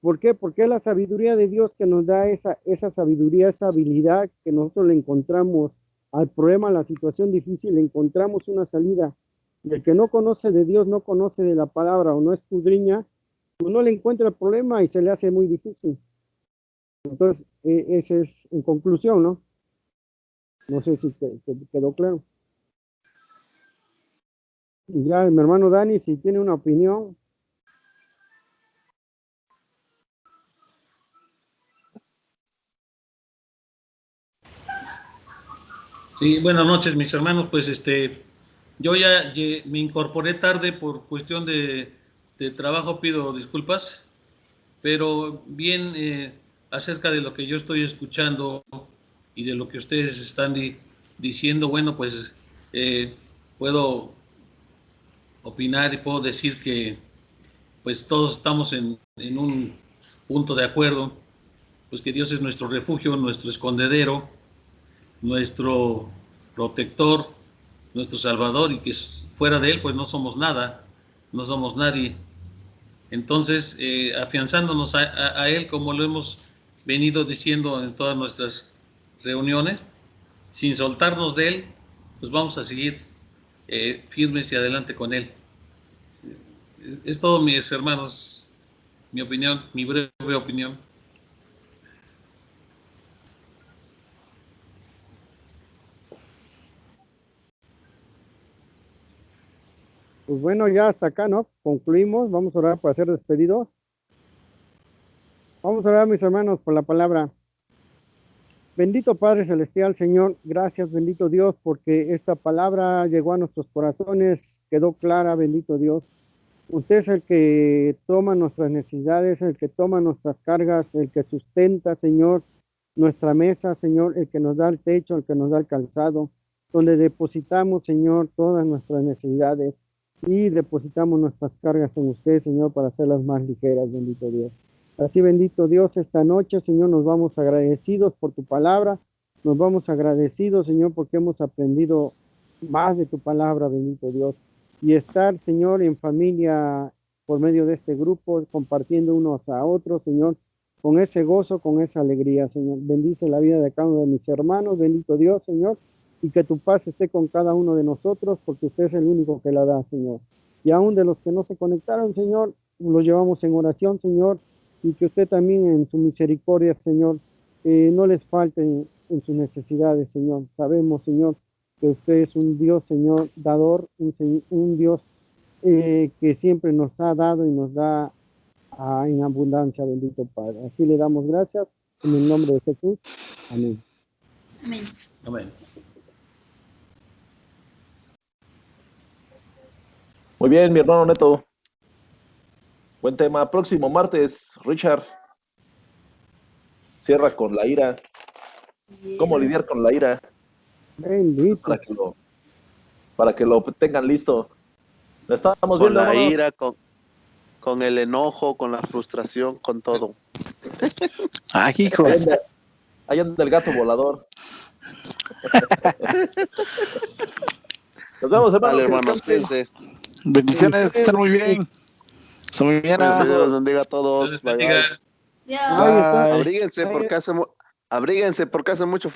[SPEAKER 2] ¿Por qué? Porque es la sabiduría de Dios que nos da esa sabiduría, esa habilidad que nosotros le encontramos al problema, a la situación difícil, le encontramos una salida. Y el que no conoce de Dios, no conoce de la palabra o no escudriña, pues no le encuentra el problema y se le hace muy difícil. Entonces, ese es en conclusión, ¿no? No sé si te quedó claro. Y ya, mi hermano Dani, si tiene una opinión.
[SPEAKER 8] Sí, buenas noches, mis hermanos. Pues yo ya me incorporé tarde por cuestión de trabajo, pido disculpas, pero bien acerca de lo que yo estoy escuchando y de lo que ustedes están diciendo, bueno, pues puedo opinar y puedo decir que pues todos estamos en un punto de acuerdo, pues que Dios es nuestro refugio, nuestro escondedero, nuestro protector, nuestro Salvador y que fuera de Él pues no somos nada, no somos nadie. Entonces, afianzándonos a Él, como lo hemos venido diciendo en todas nuestras reuniones, sin soltarnos de Él, pues vamos a seguir firmes y adelante con Él. Es todo, mis hermanos, mi opinión, mi breve opinión.
[SPEAKER 2] Pues bueno, ya hasta acá, ¿no? Concluimos. Vamos a orar para ser despedidos. Vamos a orar, mis hermanos, por la palabra. Bendito Padre Celestial, Señor, gracias, bendito Dios, porque esta palabra llegó a nuestros corazones, quedó clara, bendito Dios. Usted es el que toma nuestras necesidades, el que toma nuestras cargas, el que sustenta, Señor, nuestra mesa, Señor, el que nos da el techo, el que nos da el calzado, donde depositamos, Señor, todas nuestras necesidades y depositamos nuestras cargas en usted, Señor, para hacerlas más ligeras, bendito Dios. Así, bendito Dios, esta noche, Señor, nos vamos agradecidos por tu palabra, nos vamos agradecidos, Señor, porque hemos aprendido más de tu palabra, bendito Dios, y estar, Señor, en familia por medio de este grupo, compartiendo unos a otros, Señor, con ese gozo, con esa alegría, Señor. Bendice la vida de cada uno de mis hermanos, bendito Dios, Señor, y que tu paz esté con cada uno de nosotros, porque usted es el único que la da, Señor. Y aún de los que no se conectaron, Señor, los llevamos en oración, Señor, y que usted también en su misericordia, Señor, no les falte en sus necesidades, Señor. Sabemos, Señor, que usted es un Dios, Señor, dador, un Dios que siempre nos ha dado y nos da en abundancia, bendito Padre. Así le damos gracias en el nombre de Jesús. Amén.
[SPEAKER 5] Amén.
[SPEAKER 8] Amén.
[SPEAKER 1] Muy bien, mi hermano Neto. Buen tema. Próximo martes, Richard. Cierra con la ira. ¿Cómo lidiar con la ira?
[SPEAKER 2] Bendito.
[SPEAKER 1] Para que lo tengan listo. Lo estamos
[SPEAKER 9] Con
[SPEAKER 1] viendo,
[SPEAKER 9] la
[SPEAKER 1] hermanos.
[SPEAKER 9] ira, con el enojo, con la frustración, con todo.
[SPEAKER 4] ¡Ay, hijos!
[SPEAKER 1] Ahí anda el gato volador. Nos vemos, hermanos.
[SPEAKER 9] Vale, hermanos, cuídense.
[SPEAKER 4] Bendiciones, que estén muy bien. Hasta mañana.
[SPEAKER 9] Dios los bendiga a todos.
[SPEAKER 8] Dios
[SPEAKER 9] Bye,
[SPEAKER 8] bendiga.
[SPEAKER 9] bye.
[SPEAKER 5] Ya.
[SPEAKER 9] Abríguense porque hace mucho